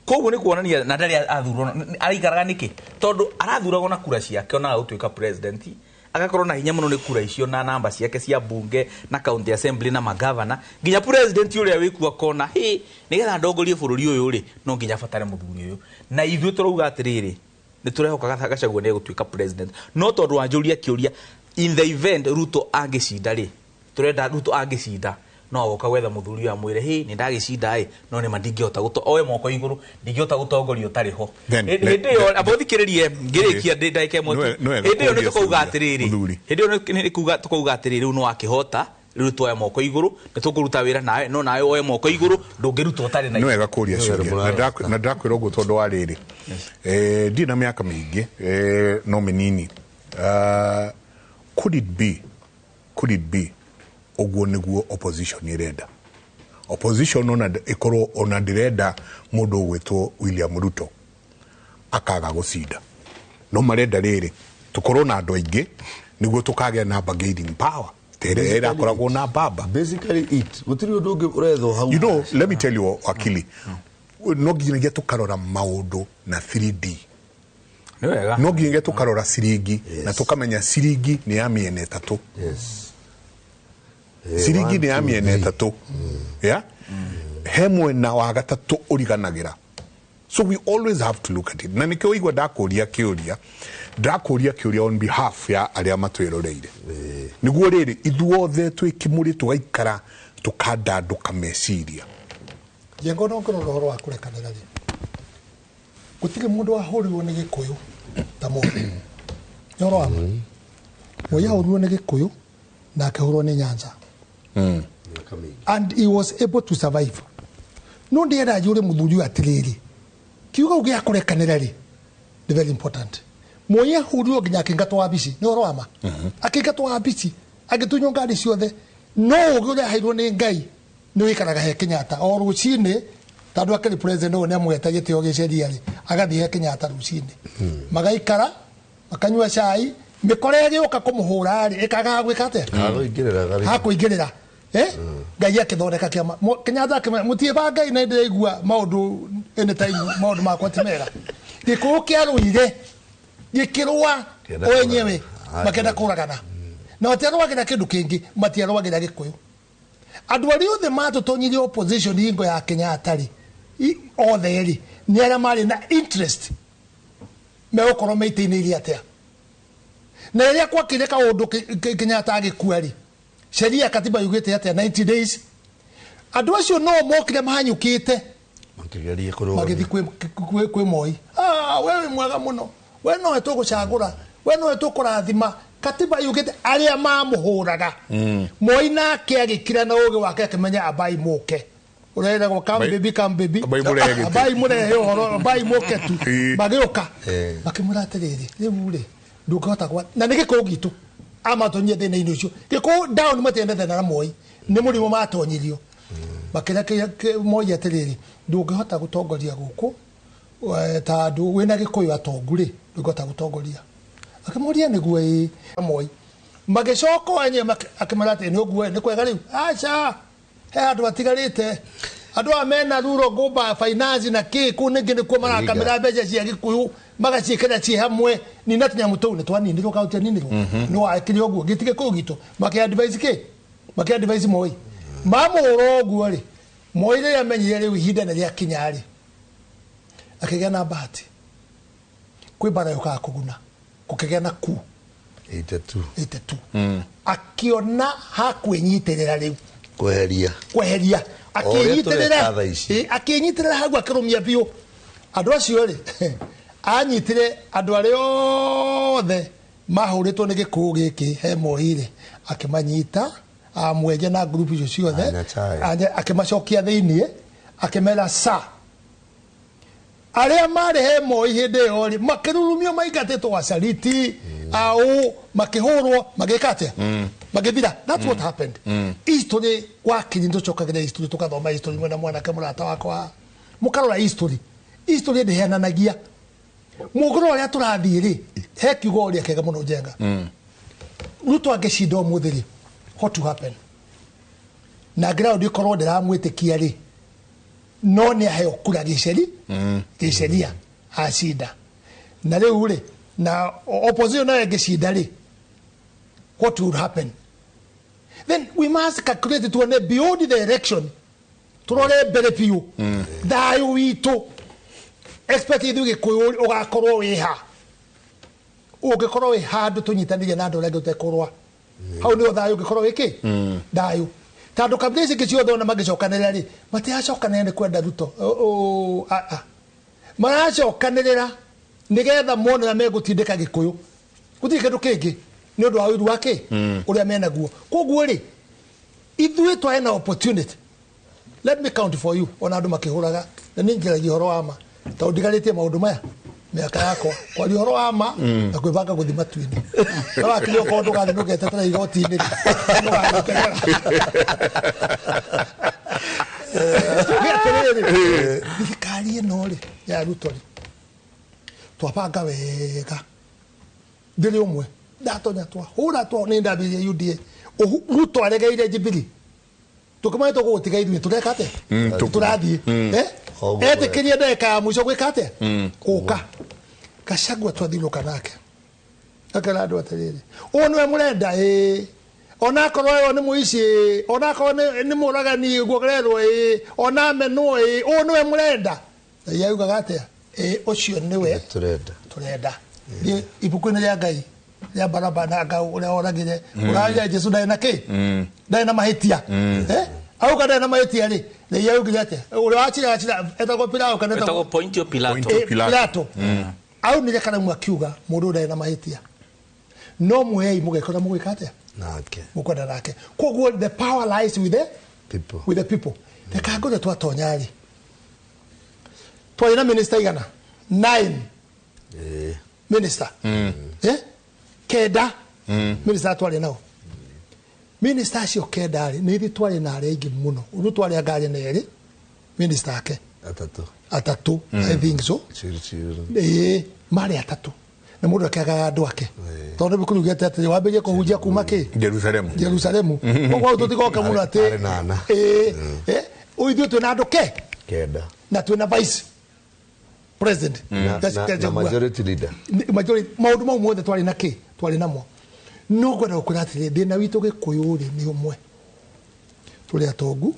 koguo ni kuonania na ndari athurwo araikaraga niki tondu arathuragwo na kura ciake ona gutwika president agakorwo na hinya muno ni kura icio na namba ciake cia bunge na county assembly na magavana nginya president uria wikua kona nigetha ndongorie bururi uyu ri no nginya fatare muthuri uyu na ithu turuga atiriri ni turehoka Gachagua ni gutwika president no tondu wanjuria kiuria in the event Ruto angicinda ri turenda Ruto angicinda no agoka gwetha muthuri wa mwire ni ndagicinda no ni mandingihota guto oe moko iguru ndingihota gutongoria utariho ndio abothikiririe ngirikia ndaike moti ndio ni tukuga atiriri ndio ni kuga tukuga atiriri no akihota riu twoe moko iguru ni tukuruta wira nawe no nawe oe moko iguru ndungiruta utari na no wega kuria ciuria na ndakwira uguo tondu wa riri ndina miaka mingi no menini could it be oguo niguo opposition irenda opposition ona ikoro ona direnda mundu gwetwo William Ruto akaga gucinda no marenda riri tukorwo na andu aingi niguo tukage na bargaining power terera koragwo na baba basically it gutiri undu ungi uretho hau you know let me tell you Akili no nginya tukarora maundu na 3D no nginya tukarora ciringi na tukamenya ciringi ni ya miene itatu ciringi ni ya miene itatu yeah hemwe na wa gatatu uriganagira so we always have to look at it na nikio igwa ndakuria kiuria on behalf ya aria matwiroreire niguo riri ithuothe twikimuri tugaikara tukandanduka meciria jengo no ngoro roho wa kurekanira ri gutire mundu wahurirwo ni gikuyu ta mundu nyoro ama oya hurirwo ni gikuyu na akahurwo ni Nyanza and he was able to survive no ndira jure muthuri atiriri kiuga ugia kurekanira ri very important moya hurirwo ginya kingatwa wabici nyoro ama akingatwa wabici agitunyo ngari ciothe no ugure hairwo ni Ngai ni wikaraga he Kenyatta o rucini tondu akiri president one amweta gitio giceria ri agathie he Kenyatta rucini magaikara makanywa cai mikore gioka kumuhura ri ikaga gwikate hakuingirira Ngai akithondeka kiama Kenyatta mutie ba Ngai na ndigua maundu anytime maundu makwa timera gikuo kiaruire gikirwa wenyewe makenda kuragana na watiarwagira kindu kingi matiarwagira gikuyu andu ari othe matutonyirie opposition ingo ya Kenyatta ri othe ri ni aria mari na interest me ukoro meitini iri atia na iria kwa kireka undu Kenyatta agikua ri sheria katiba yugite atia 90 days andu acio no mokire mahanyukite makigeria kuroga magithi kwi Moi wewe mwega muno we no etugucagura we no etukurathima katiba yugite aria mamuhuraga Moi nake agikira na uge wake akimenya abai muke urenda go kam baby abai murehe horo abai muke tu magioka bakimuratiriri ribure ndukota kwa na nigiko gitu ama tonye thina ino cio giko down matendete na Moi ni murimo matonyirio bakira ke Moi atiriri ndungihota gutongoria guku tandu wina gikuyu atonguri ngota gutongoria akamuria niguo moi magicoko enye akimarate ni oguo ni kwega riu acha he andu atigarite andu amena ruro gomba finance na ki ku ningi ni kuo marakamera mbeca cia gikuyu magacikira ci hamwe ni natinya mutu ni twaninirwo kautia ninirwo no akiri oguo gitige kugito make advice ki make advice moi mamuro oguo ri moi ri amenyire riu ihinda na ria kinyari akigea na bahati kwi bara yoka kuguna kukigea na ku 82 akiona hakwenyitirira riu kweheria akinyitirira hagu akirumia biu andu acio ri anyitire andu ari othe mahuritwo ni gikuyu giki he mohire akimanyita amweje na group icio ciothe akimacokia thiini akimera aria mari he moi hindi yo ri makirurumio maingatitwo wacariti au makihurwo magikate magithira. That's what happened. History wakiri ndo chokagira history tukathoma history mwana mwana kamurata wakwa mukarora history ndihenanagia mugoro uria turathiri he kiugo uria kega muno njenga ruto angeshinda muthiri what to happen na ground ikorwo ndiramwitikia ri no ni aheo kura giceria ashinda na riu ri na opposition na angeshinda ri what would happen? Then we must calculate to one beyond the election turore mbere piu thayu witu expect ithu gikuyu ugakorwo wiha ugikorwo wi handu tunyitanire na andu aria gutekorwa hau ni thayu gikorwo wiki thayu tandu kabisa kicio thona magicokanira ri matiacokanira ni kwenda Ruto maracokanirira nigetha mone na megutindika gikuyu guti kindu kingi ni undu wa wiru wake uria menaguo koguo ri ithuĩ twena opportunity. Let me count for you ona andu makihuraga na ninjiragia horo ama ta undigaritie maundu maya miaka yako kwa horo ama na kwibanga guthima twini kawa kilio ko nduga ndugete tara igoti-ini thirikari ĩno rĩ ya Ruto rĩ twabanga wega ndĩrĩ ũmwe ndatonya twahũra nĩ ndambĩrĩria UDA Ruto aregeire Jubilee tukimaitwo gutiga ithuĩ tureka ate turathiĩ etĩkĩrie ndeka ya mũico gwĩka ate ũka Gachagua twathiũrũka nake akera andũ atĩrĩrĩ ũũ nĩwe mũrenda ona korwo yo nĩ mũici ona korwo nĩ mũragani guogererwo ona menwo ũũ nĩwe mũrenda na yaugaga atĩa ũcio nĩwe turenda ibuku-inĩ rĩa Ngai rĩa Baraba na Ngau ũrĩa oragire ũrarĩa Jesu ndarĩ na kĩ ndarĩ na mahĩtia auga ndarĩ na mahĩtia rĩ na yaugire atĩa ũrĩa wacira etagwo Pilato kana etagwo Pontio Pilato au nĩ kana mwakiuga mũndũ ndarĩ na mahĩtia no mwei mũgekora mũgwĩka atĩa nake mũkwenda nake koguo the power lies with the people reka ngore twatonya rĩ twari na minister igana 9 minister kenda minister twari nao minister acio kenda rĩ nĩ twari na arĩa aingĩ mũno ũndũ twari ngari na erĩ minister ake atatu I think so mari atatu na mũndũ akaga andũ ake tondũ bikuru gete atĩ wambĩrĩrie kũhunjia kuma kĩ Jerusalemu koguo tutigoka mũno atĩ ithuĩ twĩna andũ kenda na twĩna vice president na majority leader maundu mau mothe twari na ki twari namo no gwenda gukura atiri ndina witu gikuyu ri ni umwe turi atongu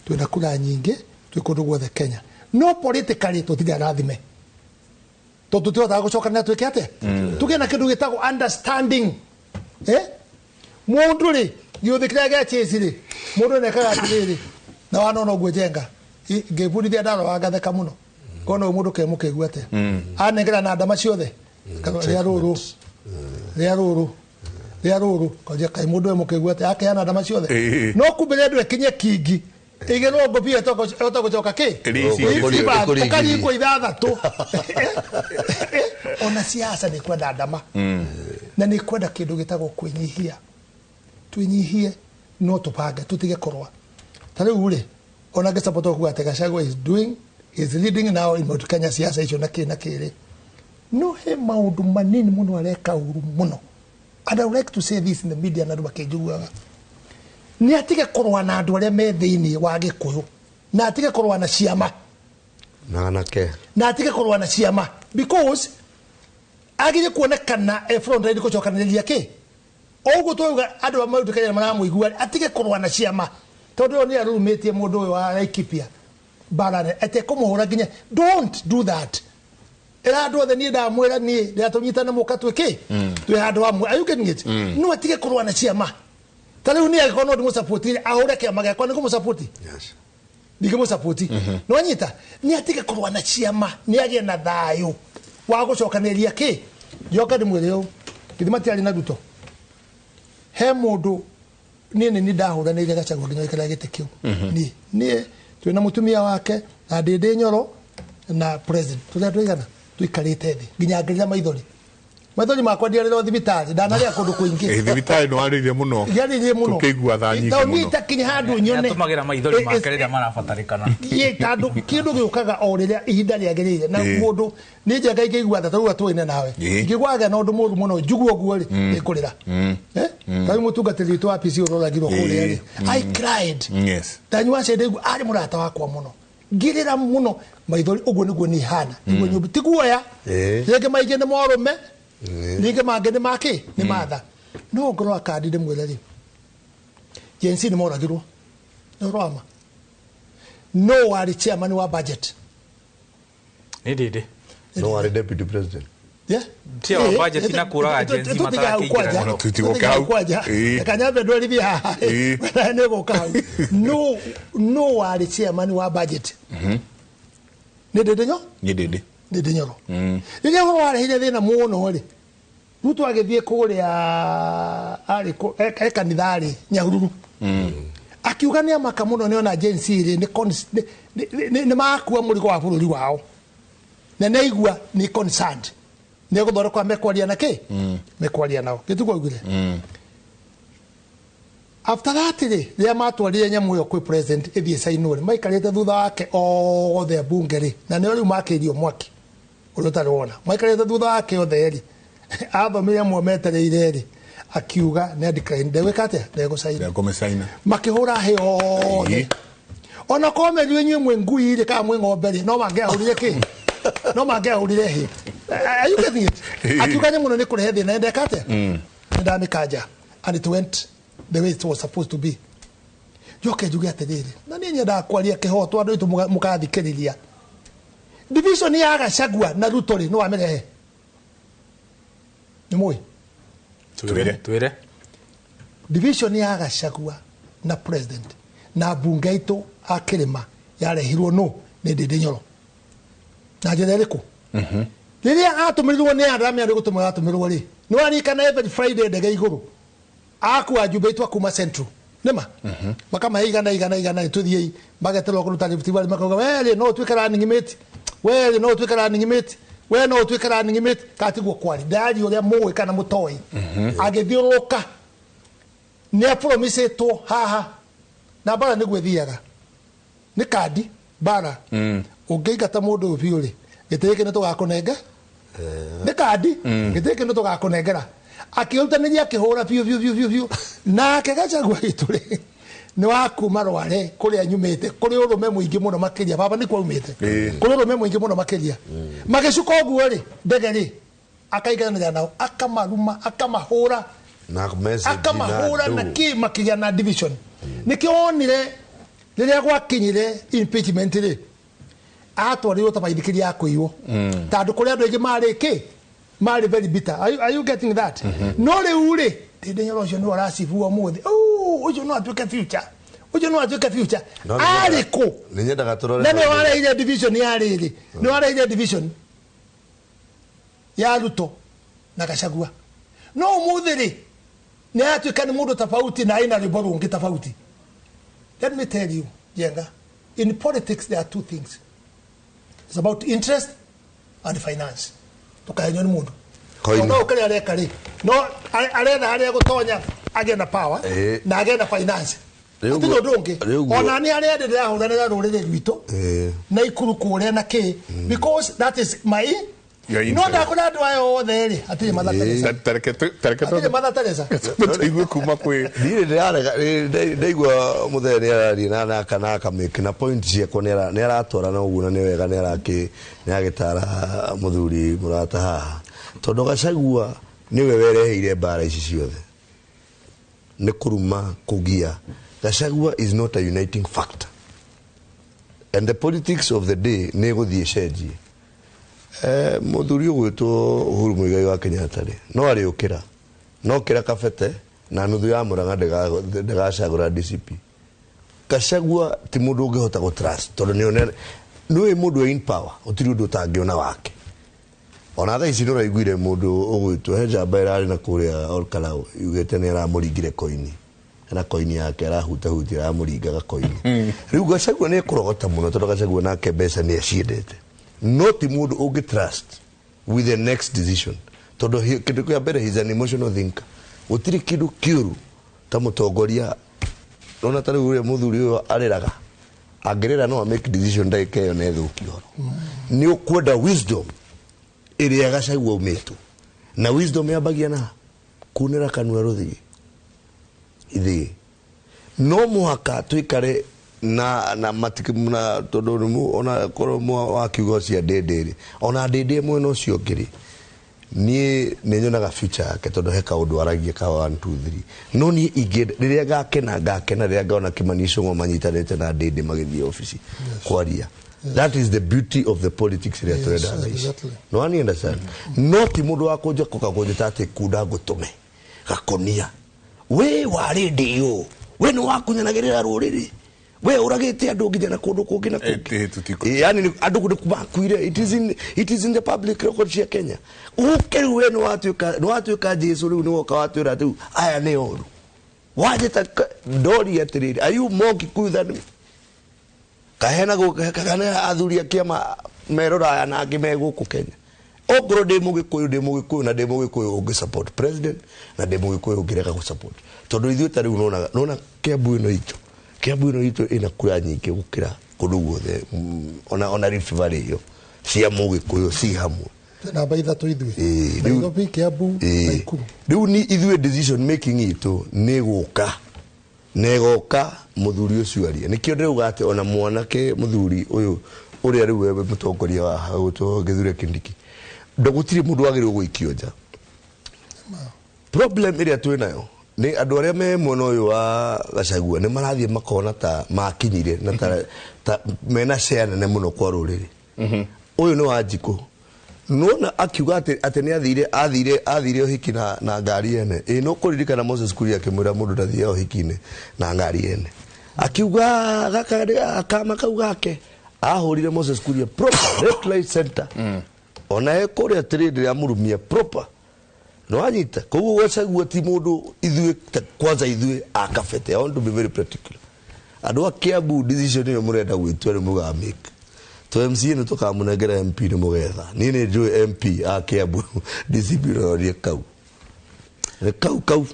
twina kura nyingi twi kundu guothe Kenya no politically tutiga rathime to tutota gucokana twike ate tugena kindu gitago understanding mundu ri giuthikira ga chesi ri mundu nekaga atiri na wanona gwe jenga ngebundithia ndaro wagatheka muno kono mundu ke mukegu ate anengera na ndama ciothe ria ruru koje kai mundu mukegu ate ake ana ndama ciothe no kumbere ndu ekinye kingi igero ngopia togocoka ki kari ko ithathatu ona siasa ni kwenda ndama na ni kwenda kindu gitagwo kwinyihia twinyihie no tupange tutige korwa tari ure ona gesa poto kuga Gachagua is doing is leading now in Mount Kenya siasa icio na kire no he maundu manini muno areka uru muno. And I would like to say this in the media na makijuaga ni atige korwa na andu aria me thiini wa Gikuyu na atige korwa na ciama na atige korwa na ciama because agire kuonekana front line gucokaniriria ki oguo twaga andu a Mount Kenya maramuigua atige korwa na ciama tondu ni arumitie mundu uyu wa Laikipia barane ate kumuhura ginya. Don't do that. Era andu othe ni ndamwira ni ndiatunyitana muka twiki twi handu amwe. Are you getting it? No atige korwa na ciama tariu ni agikono ndi musapoti ahure kiama gakwa ni kumusapoti. Yes. Ndikimusapoti no anyita ni atige korwa na ciama ni agie na thayu wa gucokaniria ki joka ndimwire kithimati ali na Ruto he mundu nini ni ndahura ni Gachagua nginya ikara gite kiu ni twina mutumia wake na Ndindi Nyoro na president tuigana tuikarite thi nginya ngirira maithori makwa ndiarira thibitari ndanaria kundu kuingi thibitari no arire muno tukigua tha nyingi muno nita kinya handu nyone tumagira maithori makereria marabatarikana ye tandu kindu giukaga o riria ihinda riagirire na mundu ni njenga ingigua tha tuga twine nawe ngigwaga na undu muru muno njugu oguo ri ikurira tari mutungatiri tu apisi uroragirwo kuria I cried. Yes. Tanywa cedegu ari murata wakwa muno ngirira muno maithori oguo niguo ni hana niguo nyumbi tiguoya yege maige ne morume nige magene make ni matha no ngoro akadi de mweleli jensi ni moragirwo no roma no wari chairman wa budget Ndindi no wari deputy president tia wa budget na kuraga jensi matara kigira tutikoka kanyabe doli bia ne boka no wari chairman wa budget Ndindi Nyoro ile wari hile thina muno ri Ruto agithie kuria ari kanithari Nyahururu akiuga ni amaka muno niona agency ri ni makua murigo wa bururi wao na neigua ni concerned ne guthora kwa mekwaria na ki mekwaria nao gitugo ugire after that ria matwarire nyamu yo kwi president ethie sainore maikarite thutha wake othe bunge ri na ne uri makirio mwaki urutari wona maikarite thutha wake othe ri athomire mwetereire ri akiuga ne decline ndewekate ndegusaina makihura he othe ona kome nywe ngui ri ka mwe ng'ombe ri no mangiahurire ki no mangiahurire he are you getting it akiuga nyamu no ni kurehe thina ndekate ndamikaja and it went the way it was supposed to be. Joke juge atiriri na ni nyenda kwaria kihoto andu itu mukathikiriria division ya Gachagua na Ruto ri no amerehe ni moi twire division ya Gachagua na president na bunge itu akirima yarehirwo no ni Ndindi Nyoro na jereriko riria atumirirwo ni arami ari gutumwa atumirirwo ri no ari kana every Friday ndege iguru aku ajubeitwa kuma central nema makama igana tuthie bagatelo ko rutari festival makaga wele no twikara ningimeti wele no twikara ningimeti we no twikara ningimeti katigwo kwari ndari uria muwe kana mutoi agithiuruka ni promise to haha na bara ni gwethiaga ni kadi bara ungeigata mundu biuri giteke ne to gakunenga ni kadi giteke ne to gakunengera akiutaniria kihura fiu na Gachagua ituri ni wakuma rware kuria nyumite kuri urume muingi muno makiria baba ni kwa umite kuri urume muingi muno makiria magishuka oguo ri ndege ri akaigana nao akamaruma akamahura na message akamahura na makiria na division nikionire riria gwakinyire impeachment ri atwarirwo tabaithikiria akuiwo tandu kuria andu aingi mariki mari very bitter. Are you getting that? No le ure. Ndindi Nyoro cio no arasifu omuthi. Ucio no atuke future. Ucio no atuke future. Ariko. Ninyendaga turore. Na ne wale ile division ya riri. Ne wale ile division ya Ruto na Gachagua. No muthiri. Ne atuke ni mundu tofauti na aina riboru ngi tofauti. Let me tell you, Jenga, in politics there are two things. It's about interest and finance. Tukaenyo ni mundu no kale areka ri no arenda haria gutonya agenda power na agenda finance Atino ndonge ona ni ari ende ndahuthanira rurire rwito na ikuru kuria na ki because that is my no ndakora andu ayo othe ri atiri mathataresa tareke mathataresa igwe kuma kwi ndire ndaigua muthee ni arari na kana kamiki na point ciako ni aratora na uguo na ni wega ni agitara muthuri murata haha tondu Gachagua niwe wereheire mbara ici ciothe ni kuruma kugia. Gachagua is not a uniting factor, and the politics of the day ni guthie cenjie. Muthuri ugwitwo Uhuru Muigai wa Kenyatta ri no ari ukira no kira kabete na nuthu ya Murang'a ndegacagura DCP. Gachagua ti mundu ungihota go trust tondu ni mundu in power utiri undu utangiona wake. Ona tha ici no raiguire mundu ugwitwo he njamba irari na kuria Olkalau yugite ni aramuringire koini na koini yake arahutahutia aramuringaga koini. Riu Gachagua ni kurogota muno tondu Gachagua nake mbeca ni aciendete. Not mundu ungi trust with the next decision tondu kindu kia mbere he is an emotional thinker. Utiri kindu kiuru ta mutongoria nona tari ure muthuri uyo ariraga angirira no make decision ndake yo ne thukio ni ukwenda wisdom iria Gachagua umetu na wisdom yabagia na kunira kanua ruthigi ithi no muhaka tuikare na matikimuna tondu ona koromo wakiugo cia ndendere ona ndende mwe no cio ngiri ni nyonaga future yake tondu he kaundu aragia ka 1 2 3 no ni igende riria gakena riria ngona Kimanico ngo manyitanite na ndende magithie office kwaria. That is the beauty of the politics that we are. No one understand. Not mundu wa kuja kukagoja tate kuda gutume gakonia we wari ndio we ni wakunyanagirira ruriri we uragite andu nginya na kundu kungi na kungi yani andu kundu kumakuire it is in the public record cia Kenya. Ukeru we no watuika Jesu riu ni woka watwira tu aya ni oru wajeta ndori atiriri ayu moki kuithani kahena kana athuri akiama merora aya na angi meguku Kenya. Ogro de mugikuyu na de mugikuyu ungi support president na de mugikuyu ungireka ku support tondu ithuĩ tari nona Kiambu ino itu ina kura nyingi gukira kundu guothe ona Rift Valley iyo cia mugikuyu si hamwe na baitha tu ithuĩ Nairobi Kiambu Naikuru. Riu ni ithuĩ decision making itu ni guka muthuri ucio aria nikio ndĩrauga atĩ ona mwanake muthuri uyu uria riu we mutongoria wa gutwo Githure Kindiki ndagutiri mundu wagĩrĩirwo gũikio nja. Problem iria twĩ nayo ni andu aria me mwena uyu wa Gachagua ni marathie makona ta makinyire na ta mena share nene muno kwa ruriri. Uyu ni Wanjiku nona akiuga ati ni athire uhiki na ngari ene no kuririkana Moses Kuria akimwira mundu ndathie uhiki-ini na ngari ene akiuga akama kauga ke ahurire Moses Kuria proper red light center ona ekuria trade ya murumia proper no anyita koguo Gachagua ti mundu ithuĩ kwanza ithuĩ akabete. I want to be very particular. Andu a Kiambu decision yo murenda gwitua ni muga make to MC ni tukamunengera MP ni mugetha ni njui MP a Kiambu DCP ro kau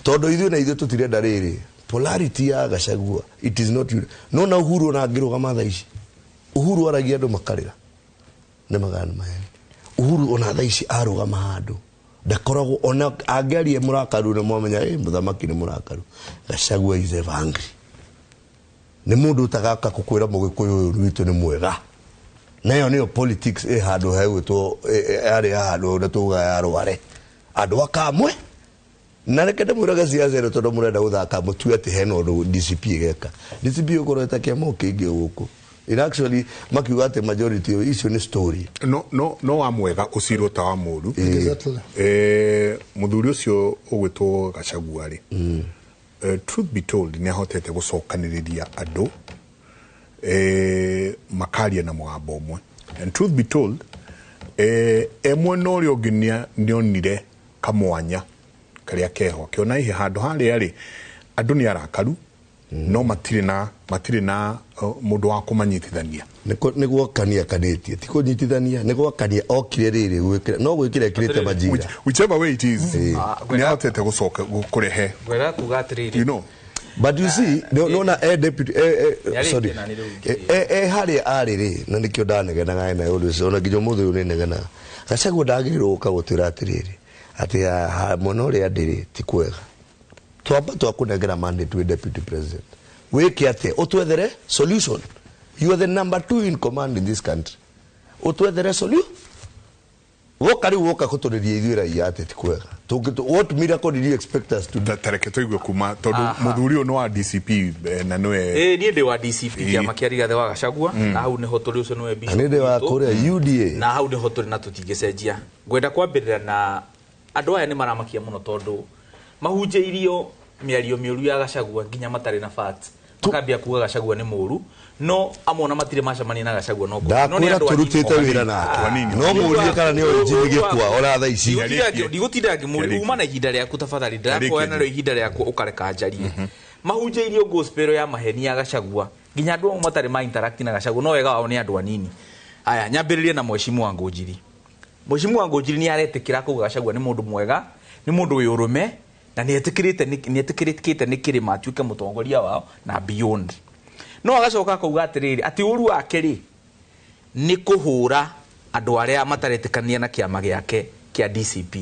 tondu ithuĩ na ithuĩ tutirenda riri polarity ya Gachagua. It is not you no na Uhuru na ngirugama tha ici Uhuru aragia andu makarira ni magana maheni Uhuru ona tha ici arugama handu ndakoragwo ona angerie murakaru ni mwamenya muthamaki ni murakaru. Gachagua is angry ni mundu utagaka kukwira mugikuyu rwitu ni mwega nayo niyo politics handu hegwitwo ari handu ndatuga yarware andu akamwe na rekende muraga ciaca tondu murenda guthaka mutu ati hena undu DCP geka DCP ukoreta kiamo kingi guku. In actually makiuga ati majority icio ni story no wa mwega ucirwo ta wa muru muthuri ucio ugwitwo Gachagua ri truth be told ni ahotete gucokaniriria andu makaria na mugambo umwe and truth be told emwe no rio nginya nionire kamwanya karia keho kiona ihe handu haria ri andu ni arakaru no matire na mundu wa kumanyitithania niguo kania kanetie ti kunyitithania niguo kania okire riri gwikira no gwikira kirete majira whichever way it is ni ahotete gucoka kurehe gwera kuga atiriri you know But you see, no na deputy sorry. Hari ari na nikyo ndanegena ngai na undu ona nginya muthu uyu ninegena. Gachagua ndagirwo uka gutwira atiriri ati muno ri andiri ti kwega. Twamba twakunengera mandate with deputy president. Weke ate utwethere solution. You are the number 2 in command in this country. Utwethere solution. Wokari woka kuturiria ithira yate ti kwega. What miracle did you expect us to do? Tareke toigwe kuma tondu muthuri no wa DCP na noe ni ndi wa DCP kia makiari gathe wa Gachagua na hau ni hoturi ucio noe bishop ni ndi wa kuria UDA na hau ni hoturi na tutingecenjia ngwenda kwambirira na andu aya ni maramakia muno tondu mahunjeirio miario miuru ya Gachagua nginya matari na facts makambia kuga Gachagua ni muru no amona matire macamania na Gachagua no ni andu turutite wira na no murie kana ni orijini kwa ora tha ici ndigutira ngimuri uma na ihinda riaku tafadhali ndakoya na ihinda riaku ukareka njarie mahunjeirio gospel ya maheni ya Gachagua nginya andu matari ma interact na Gachagua no wega wao ni andu anini aya nyambiririe na Mheshimiwa Wangũnjiri Mheshimiwa Wangũnjiri ni aretekira kuga Gachagua ni mundu mwega ni mundu wiurume na ni etikirite ni kirima atuike mutongoria wao na beyond no agacoka kuga atiriri ati uru wake ri ni kuhura andu aria mataretikania na kiama giake kia DCP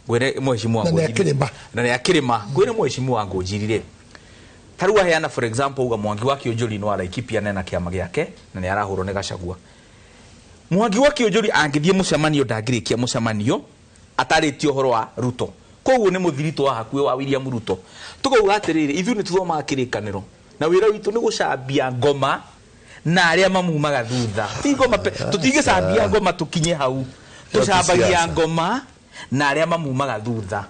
gwire Mheshimiwa Wangũnjiri na ni akirima gwire Mheshimiwa Wangũnjiri ri taru aheana for example uga Mwangi wa Kĩũnjũri no araikipia na kiama giake na ni arahurwo ni Gachagua Mwangi wa Kĩũnjũri angithie mucemanio ndangirikia mucemanio atarĩtio horo wa Ruto koguo ni muthirito wa hakuwe wa William Ruto tukuga atiriri ithu ni tuthoma kirikaniro na wira witu ni gucambia ngoma na aria mamumaga thutha ti ngoma tutigicambia ngoma tukinye hau tucambagia ngoma na aria mamumaga thutha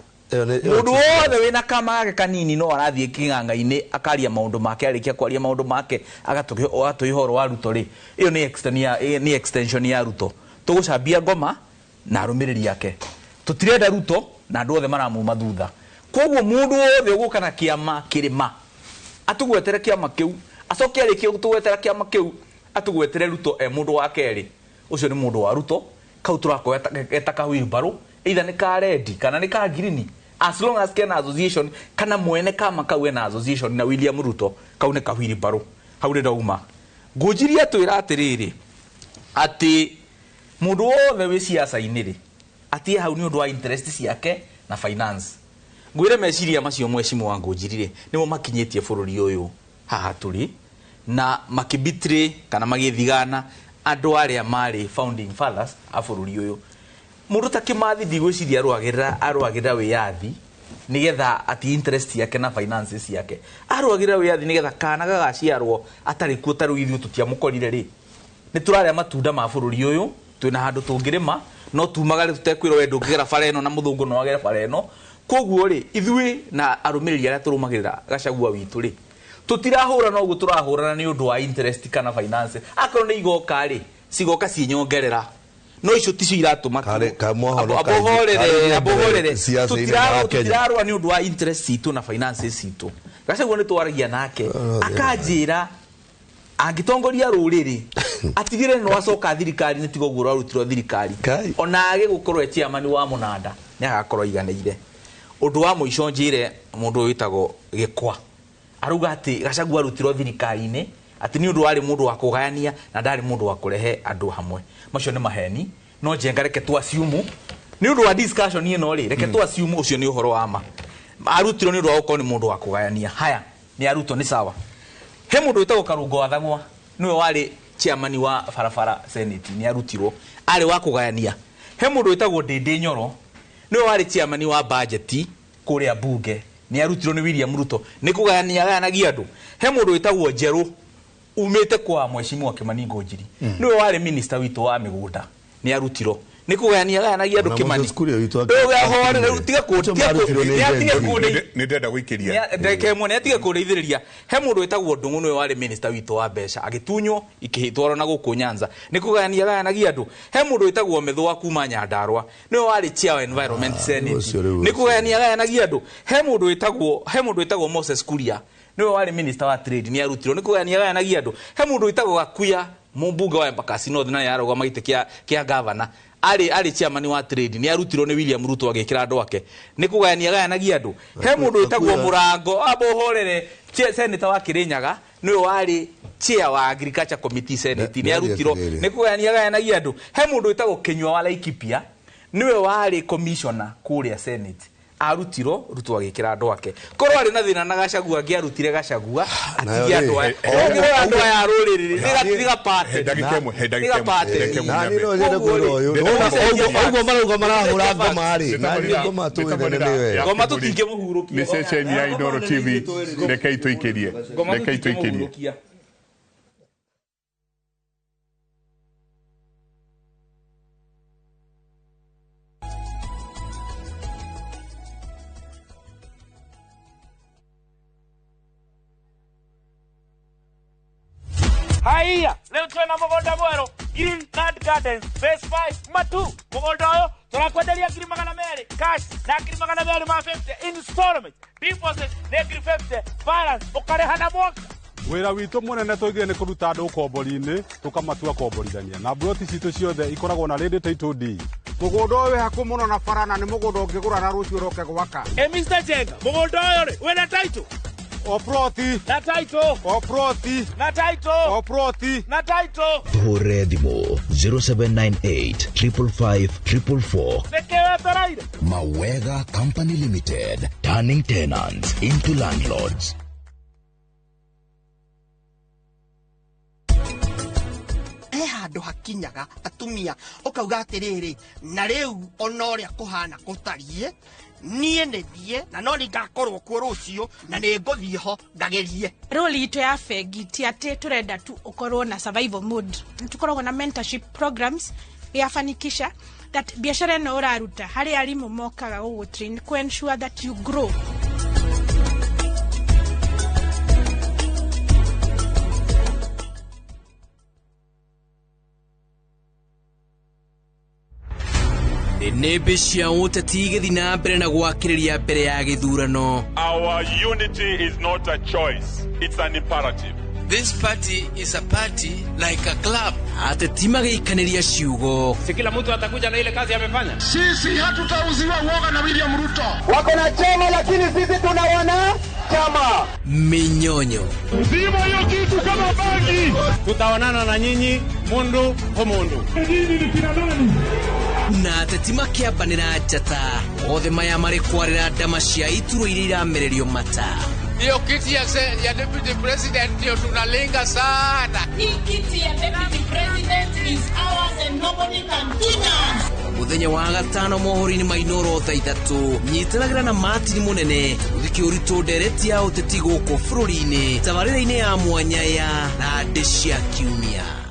mundu wothe wina kama gake kanini no arathie king'ang'a-ini akaria maundu make arikia kwaria maundu make agatuihoro wa Ruto ri iyo ni extension ya Ruto tugucambia ngoma na arumiriri yake tutirenda Ruto na andu othe maramuma thutha koguo mundu wothe uguka na kiama kirima atugwetere kiama kiu acoke arikie gutugwetera kiama kiu atugwetere Ruto mundu wa keri ucio ni mundu wa Ruto kau turako etaka wheelbarrow either ni ka red kana ni ka green as long as kena association kana mwene kama kau ena association na William Ruto kau ni ka wheelbarrow hau ni dauma Ngũnjiri atwira atiriri ati mundu wothe wi siasa-ini ri ati hau ni undu wa interest ciake na finance ngwire meciria macio Mheshimiwa Wangũnjiri ri nimo makinyetie bururi uyu haha turi na makibitri kana magithigana andu aria mari founding fathers a bururi uyu mundu ta Kimathi ndigwiciria arwagirira wiyathi nigetha ati interest yake na finances yake arwagirira wiyathi nigetha kana gagaciarwo atari kuo taru ithu tutiamukorire ri ni turaria matunda ma bururi uyu twina handu tungirima no tumagare tutekwira wendo ngera fareno na muthungu no agera fareno koguo ri ithui na arumiriri aria turumagirira Gachagua witu ri tutirahura no gu turahurana ni undu wa interest kana finance akoro ni igoka ri cigoka cinyongerera no icio ticio iratuma abohorere tutirarwa ni undu wa interest citu na finances citu Gachagua ni twaragia nake akanjira angitongoria ruriri atigire no acoka thirikari ni tigo gura rutirwo thirikari ona age gukorwo chairman wa Munanda ni agakorwo iganeire undu wa muico njire mundu witagwo Gikwa aruga ati Gachagua rutirwo thirikari-ini ati ni undu wari mundu wa kugayania na ndari mundu wa kurehe andu hamwe macio ni maheni no jenga reke tu assume ni undu wa discussion ino ri reke tu assume ucio ni uhoro wa ma arutirwo ni undu wa uko ni mundu wa kugayania haya ni aruto ni sawa he mundu witagwo Karungo Athagwa niwe wari chairman wa Barabara Senate ni arutirwo ari wa kugayania he mundu witagwo Ndindi Nyoro niwe wari chairman wa budget kuria bunge ni arutirwo ni William Ruto ni kugayanagia andu he mundu witagwo Njeru umite kwa Mheshimiwa Kimani Ngũnjiri niwe wari minister witu wa migunda ni arutirwo ni kugayanagia andu Kimani ni ndenda guikiria ndeke mwene atige kureithiriria he mundu witagwo Ndung'u niwe wari minister witu wa mbeca agitunyo ikihitwarwo na guku Nyanza ni kugayanagia andu he mundu witagwo Methũa kuma Nyandarua niwe wari chair wa environment senate ni kugayanagia andu he mundu witagwo Moses Kuria niwe wari minister wa trade ni arutirwo ni kugayanagia andu he mundu witagwo Gakuya mumbunge wa Embakasi North na yarogwa maite kia governor ari chairman wa trade ni arutirwo ni William Ruto agekira andu ake ni kugayanagia andu he mundu itagwo Murango abohorere senator wa Kirinyaga niwe wari chair wa agriculture committee senate ni arutirwo ni kugayanagia andu he mundu itagwo Kinyua wa Laikipia niwe wari commissioner kuria senate arutiro Ruto agekira andu ake korwo ari na thina na Gachagua angiarutire Gachagua atigia andu aya ogiro andu aya aruriri tiga pate nani no yende kuno uyu ugo marugo marahura ngoma ari nani ngoma tu ine niwe ngoma tutinge muhurukia ni session ya Inooro TV rekei tuikirie Haya, leo tuna mugunda mwero Green Card Gardens Phase 5 matu mugunda oyo turakwenderia ngiri magana meri cash na ngiri magana meri ma 50 installment deposit na ngiri 50 balance ukareha na mwaka wira witu munene tuigire ni kuruta andu kombori-ini tukamatua komborithania na broti citu ciothe ikoragwo na ready title deed mugunda uyu haku muno na farana ni mugunda ungigura na rucio roke gwaka Mr. Jenga mugunda uyu ri wina title Oproti na title Oproti na title Oproti na title Hore Dimo 0798 555 444 Sekewa taraire Mawega Company Limited, turning tenants into landlords. Handu hakinyaga atumia ukauga atiriri na riu onoria kuhana kutarie nie nethie na no ngakorwo kuo rucio na ni nguthie ho ngagerie role ito ya fegi ti ati turenda tu ukorwo na survival mode tukoragwo na mentorship programs yafanikisha that biashara ino uraruta hari arimu mokaga gugutrain ku ensure that you grow. Nebe cia uteti igithi na mbere na gwakiriria mbere ya githurano. Our unity is not a choice, it's an imperative. This party is a party like a club. Ateti magikaniria ciugo. Si kila mtu atakuja na ile kazi amefanya. Sisi hatutauziwa uoga na William Ruto. Wako na chama lakini sisi tuna wana chama. Minyonyo. Uzima hiyo kitu kama bangi. Tutaonana na nyinyi mundu kwa mundu. Nyinyi ni kina nani? Na ateti makiambanira njata othe maya mari kwarira ndama cia ituro iria iramererio mata. Hiyo kiti ya deputy president ndio tunalenga sana. Hii kiti ya deputy president is ours and nobody can deny. Muthenya wa gatano mohori-ini ma Inooro thaa 3 nyitanagira na Martin Munene uthiki uritu ndereti ya uteti guku bururi-ini tabarĩra-inĩ ya mwanya ya Rande cia Kiumia.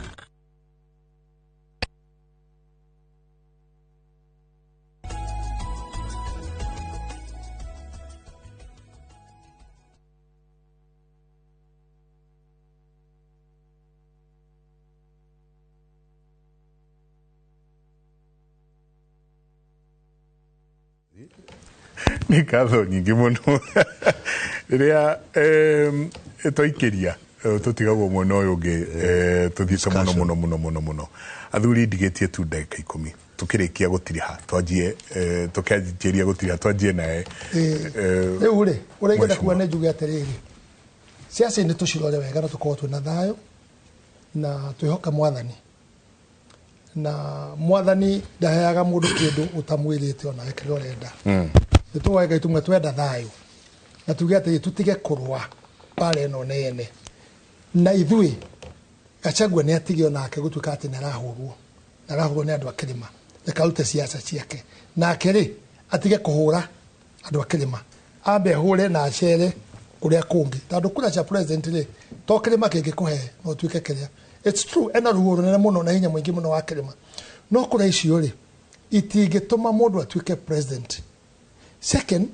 ni katho nyingi muno riria toikiria tutigagwo mwena uyu ungi tuthiite muno athuri ndigetie tu ndagika 10 tukirikia gutiriha twanjie tukianjiria gutiriha twanjie nae riu ri uraigenda kuwa ne njuge atiriri siasa ni tucirore wega na tukorwo twina thayo na twihoka mwathani na mwathani ndaheaga mundu kindu utamwirite ona wekire urenda nituwega itumwe twenda thayo na tuge ati tutige kurwa pale no nene na ithui Gachagua ni atige onake gutuika ati narahurwo ni andu akirima ekarute siasa ciake na akiri atige kuhura andu akirima ambe hure na acere kuria kungi tondu kura cha president ri to kirima kingi kuhe no tuike kiria it's true ena ruhuru nene muno na hinya mwingi muno wa kirima no kura icio ri itingituma mundu atuike president. Second,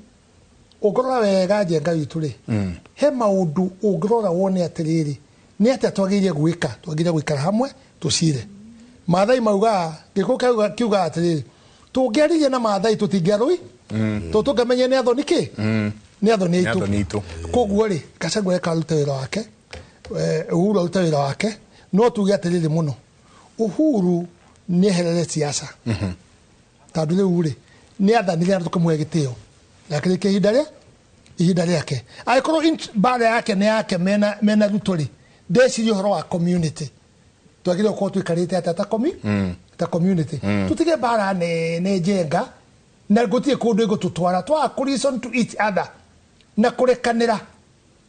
ugorora wega jenga witu ri he maundu ugorora wone atiriri ni ati twagiriye gwikara hamwe tucire mathai mauga giko kiuga atiriri tungeririe na mathai tutingerui tutungamenye ni athoni ki ni athoni itu koguo ri Gachagua ekaruta wira wake Uhuru aruta wira wake no tuge atiriri muno Uhuru nä eherere ciaca tandå rä u rä nä athanire andå tå kamwe gä tä o na kä rä kä ihinda rä ake agä korwo mbara yake nä yake mena ruto rä ndeciria å horo wa community twagire korwo twikarite ata ta community tutige bara ne jenga na gutie kundu igututwara twa listen to each other na kurekanira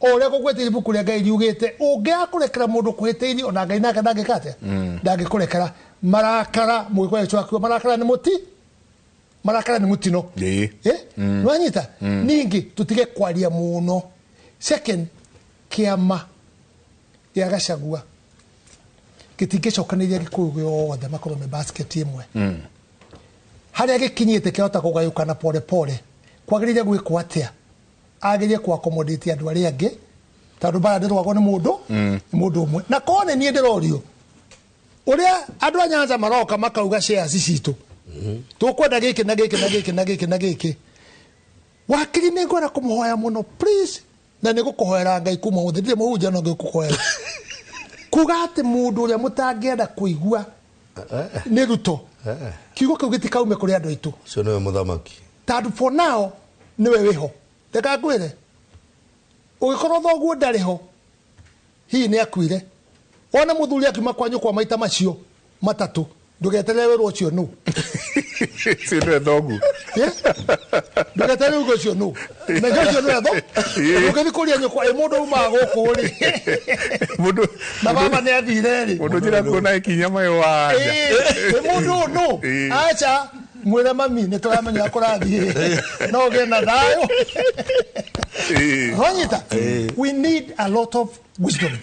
ore gugwete ibuku ria Ngai riugite ungiakurekera mundu kwitiri ona Ngai nake ndangikate ndangikurekera marakara mwikwa yetu akwa marakara ni mutino nwanyita ningi tutige kwaria muno second kiama ya Gachagua gitingicokaniria gikuyu giothe makorwo me basket imwe haria gikinyite kihota kugayukana pole pole kwagirire gwikwo atia agirie kwa accommodate andu aria angi tondu bara ndirwagwo ni mundu umwe na kone nie ndirorio uria andu anyanza maroka makauga shares citu tukwenda giki na giki na giki na giki na giki wakiri ni ngora kumuhoya muno please na nigukuhoera Ngai kuma uthi ndire muhunja no ngikuhoera kuga ati mundu uria mutangienda kuigua ni Ruto kiugo kiu gitikaume kuri andu aitu cio niwe muthamaki tandu for now niwe wiho ndeka ngwire ugikorwo thoguo ndariho hii ni akuire ona muthuri akiuma kwanyu kwa maita macio matatu ndugeterere wero ucio nu sino thogu ndugeterere ugo ucio nu na ucio nu etho ugethi kuria nyukwa mundu uma guku ri mundu na baba ni athire ri mundu jira kuona ikinya mayo wa mundu nu acha mwira mami ni turamenya kurathie no gena thayo honyita we need a lot of wisdom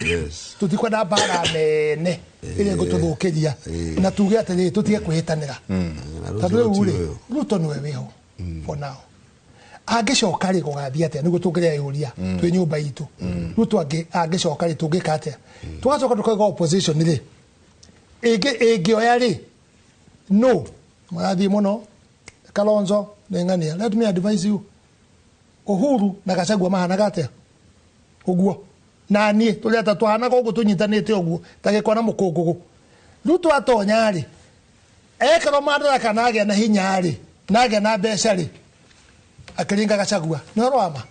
tutikwenda bara nene ile gututhukiria na tuge atiri tutige kwihitanira tondu uri Ruto niwe wiho for now angicoka ri gugathia atia niguo tungiria yuria twi nyumba itu Ruto angicoka ri tungika atia tugacoka tukoiga opposition ri ingioya ri no marathi muno Kalonzo nengania let me advise you Uhuru na Gachagua mahanaga atia uguo na nie tuli atatuhana gogo tunyitanite uguo tagikwa na mukungugu Ruto atonya ri ekero madaraka nage na hinya ri nage na mbeca ri akiringa Gachagua no rwama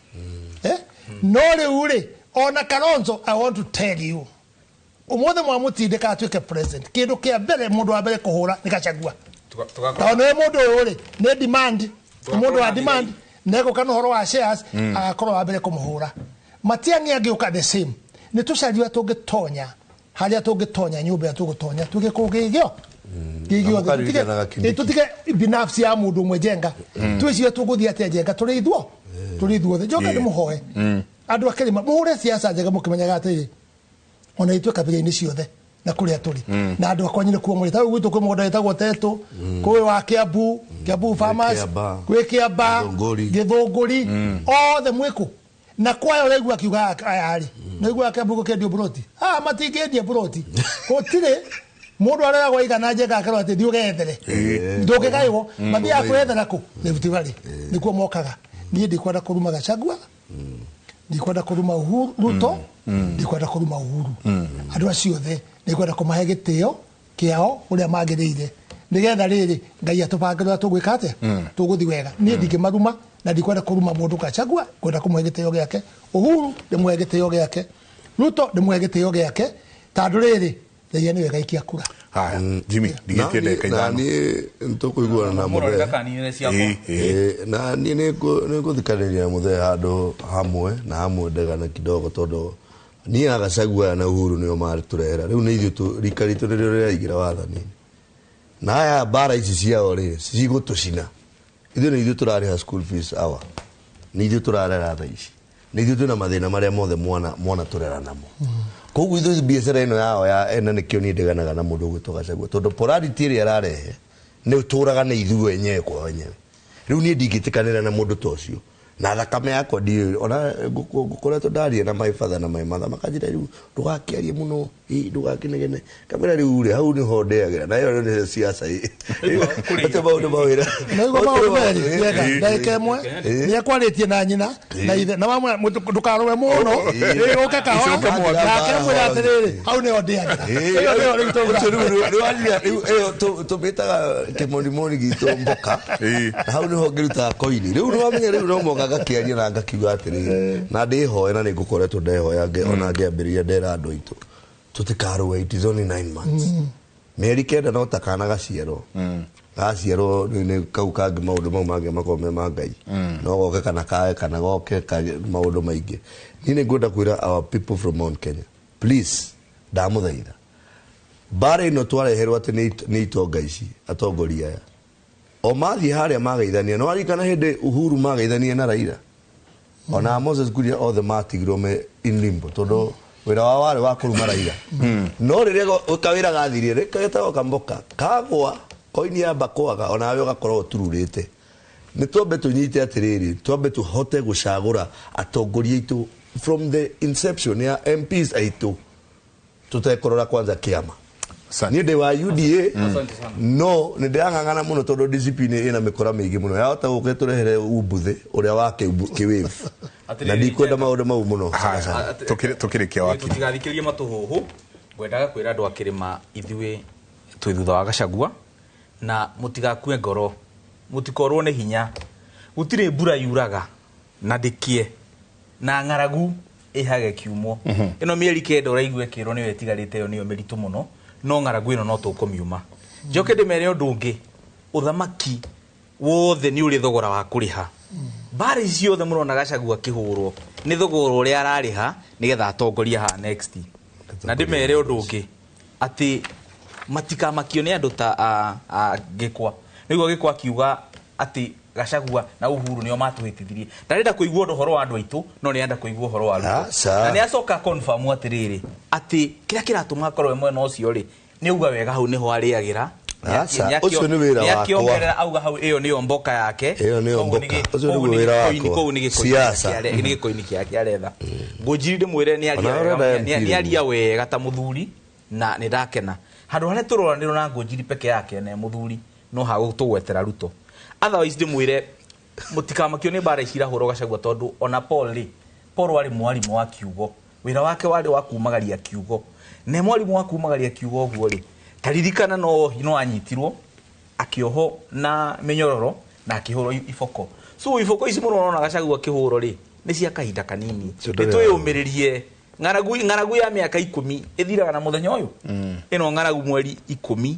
no ri uri ona Kalonzo I want to tell you umothe mwamutinde ka atuike president kindu kia mbere mundu wa mbere kuhura ni Gachagua taone mundu uri ne demand mundu wa demand nego kana horo wa shares agakorwo wa mbere kumuhura Matiang'i agiuka the same ni tucaria tungitonya haria tungitonya nyumba tugutonya tuge kugigio gigio tutige binafsi ya mundu umwe jenga twiciwe tuguthia atia jenga turithuo the joka ni muhoe andu akirima muhure siasa njega mukimenyaga atiri ona itwe kabira-ini ciothe na kuria turi na andu akwanyire kuo muri tawe gwitu kumugonda yetagwo Tetu kuwe wa Kiambu Farmers kwe Kiamba Githunguri othe mwiku na kwayo regu akiuga ayari niguo Kiambu kendio buroti matingendia buroti gutire mundu arera gwa na njega akaro ati thiugethere ndungigaiwo mathi akwethera ku Rift Valley nikuo mokaga nie ndikwenda kuruma Gachagua ndikwenda kuruma Ruto ndikwenda kuruma Uhuru andu acio the ndikwenda kumahe gitio kiao uria magirire nigetha riri Ngai atubangira tugwika atia tuguthi wega nie ndingimaruma na ndikwenda kuruma mundu Gachagua kwenda kumuhe gitio giake Uhuru ndimuhe gitio giake Ruto ndimuhe gitio giake tandu riri Ngai ni wega ikia kura haya Jimmy digetiende kaithano ni ntukuiguana na muthe na ni nguthikaniria muthe handu hamwe na hamwe ndegana kidogo tondu ni Gachagua na Uhuru nio mariturehera riu ni ithu rikaritu ririo riraingira wathani na aya bara ici ciao ri cigutucina ithu ni ithu turariha school fees awa ni ithu turarera tha ici ni ithu tuna mathina maria mothe mwana turera namo koguo ithu biacara ino yao ya ena nikio ni ndeganaga na mundu gwitwo Gachagua tondu polarity ria ararehe ni uturaga na ithu wenyewe kwa wenyewe riu ni ndingitikanira na mundu tocio na thakame yakwa ndi ona ngukoretwo ndaria na my father na my mother makanjira riu ndugakiarie muno ndugakinegene kamera riu ri hau ni ho ndeagira na yo ni siasa ate maundu mawira naiguo maundu meri ndagika imwe ni akwaritie na nyina na ithe na mamwe ndukarowe muno uke kaho nake mwira atiriri hau ni ho ndeagira iyo ni tubitaga kimonimoni gitu mboka hau ni ho ngiruta koini riu no wamenye riu no mo gakiaria na ngakiuga atiri na ndihoe na nigukoretwo ndehoya ona ngiambiria ndera andu itu tutikaruwe it is only 9 months meri kenda no takana gaciero gaciero ni kau kangi maundu mau mange makome mangai no goke kana kae kana goke maundu maingi ni ngunda kwira our people from Mount Kenya please ndamuthaitha bare no twareherwo ati ni itonga ici atongoria aya o mathi haria magaithania no arikana hinde Uhuru magaithania na Raila ona Moses Kuria othe matigirwo me in limbo todo wira wa wale wa kuruma Raila no riria ukawira gathirie reketa kamboka kagwa koini ya bakwaga ona we gakorwo tururite ni twambe tunyite atiriri twambe tuhote gucagura atongoria itu from the inception ya MPs aitu tutekorora kwanza kiama ni de wa UDA no ni de angangana muno todo discipline ina mikora mingi muno ya hota guketurehere ubuthe uria wake kiwave na ndikwenda maundu mau muno tukire kia waki tutigathikirie matuhuhu ngwendaga kwira andu akirima ithuĩ twi thutha wa Gachagua na mutigakue ngoro mutikorwo ni hinya gutire mbura yuraga na ndikie na ng'aragu ihage kiumo ino mieri kenda uraigue kiro ni wetigarite yo niyo meritu muno no ng'aragu ino no tukumiuma njoke ndimere undu ungi uthamaki wothe ni uri thogora wa kuriha bare icio othe murona Gachagua kihurwo ni thogora uria arariha nigetha atongoria ha next na ndimere undu ungi ati matikamakio ni andu ta Gikwa niguo Gikwa kiuga ati Gachagua na Uhuru nio matuhitithirie ndarenda kuigua uhoro wa andu aitu no ni enda kuigua uhoro wa Ruto na ni acoka confirm atiriri ati kira kiratuma korwe mwena ucio ri ni uga wega hau niho ariagira ucio ni wira wakwa akiongerera auga hau iyo niyo mboka yake iyo niyo mboka ucio ni wira wakwa siasa ni gikoini kiake aretha ngojiri ndimwire ni aria wega ta muthuri na ni ndakena handu hane turoranirwo na ngojiri peke yake na muthuri no ha gutugwetera Ruto otherwise ndimwire mutikamakio ni bara icira horo Gachagua tondu ona Paul wari mwarimu wa kiugo wira wake wari wa kumagaria kiugo ne mwarimu wa kumagaria kiugo oguo ri taririkana no anyitirwo akioho na menyororo na akihoro ifoko so ifoko ici murona Gachagua kihoro ri ni cia kahinda kanini nitwiyumiririe ng'aragu ya miaka 10 ithiraga na muthenya uyu ino ng'aragu mweri 10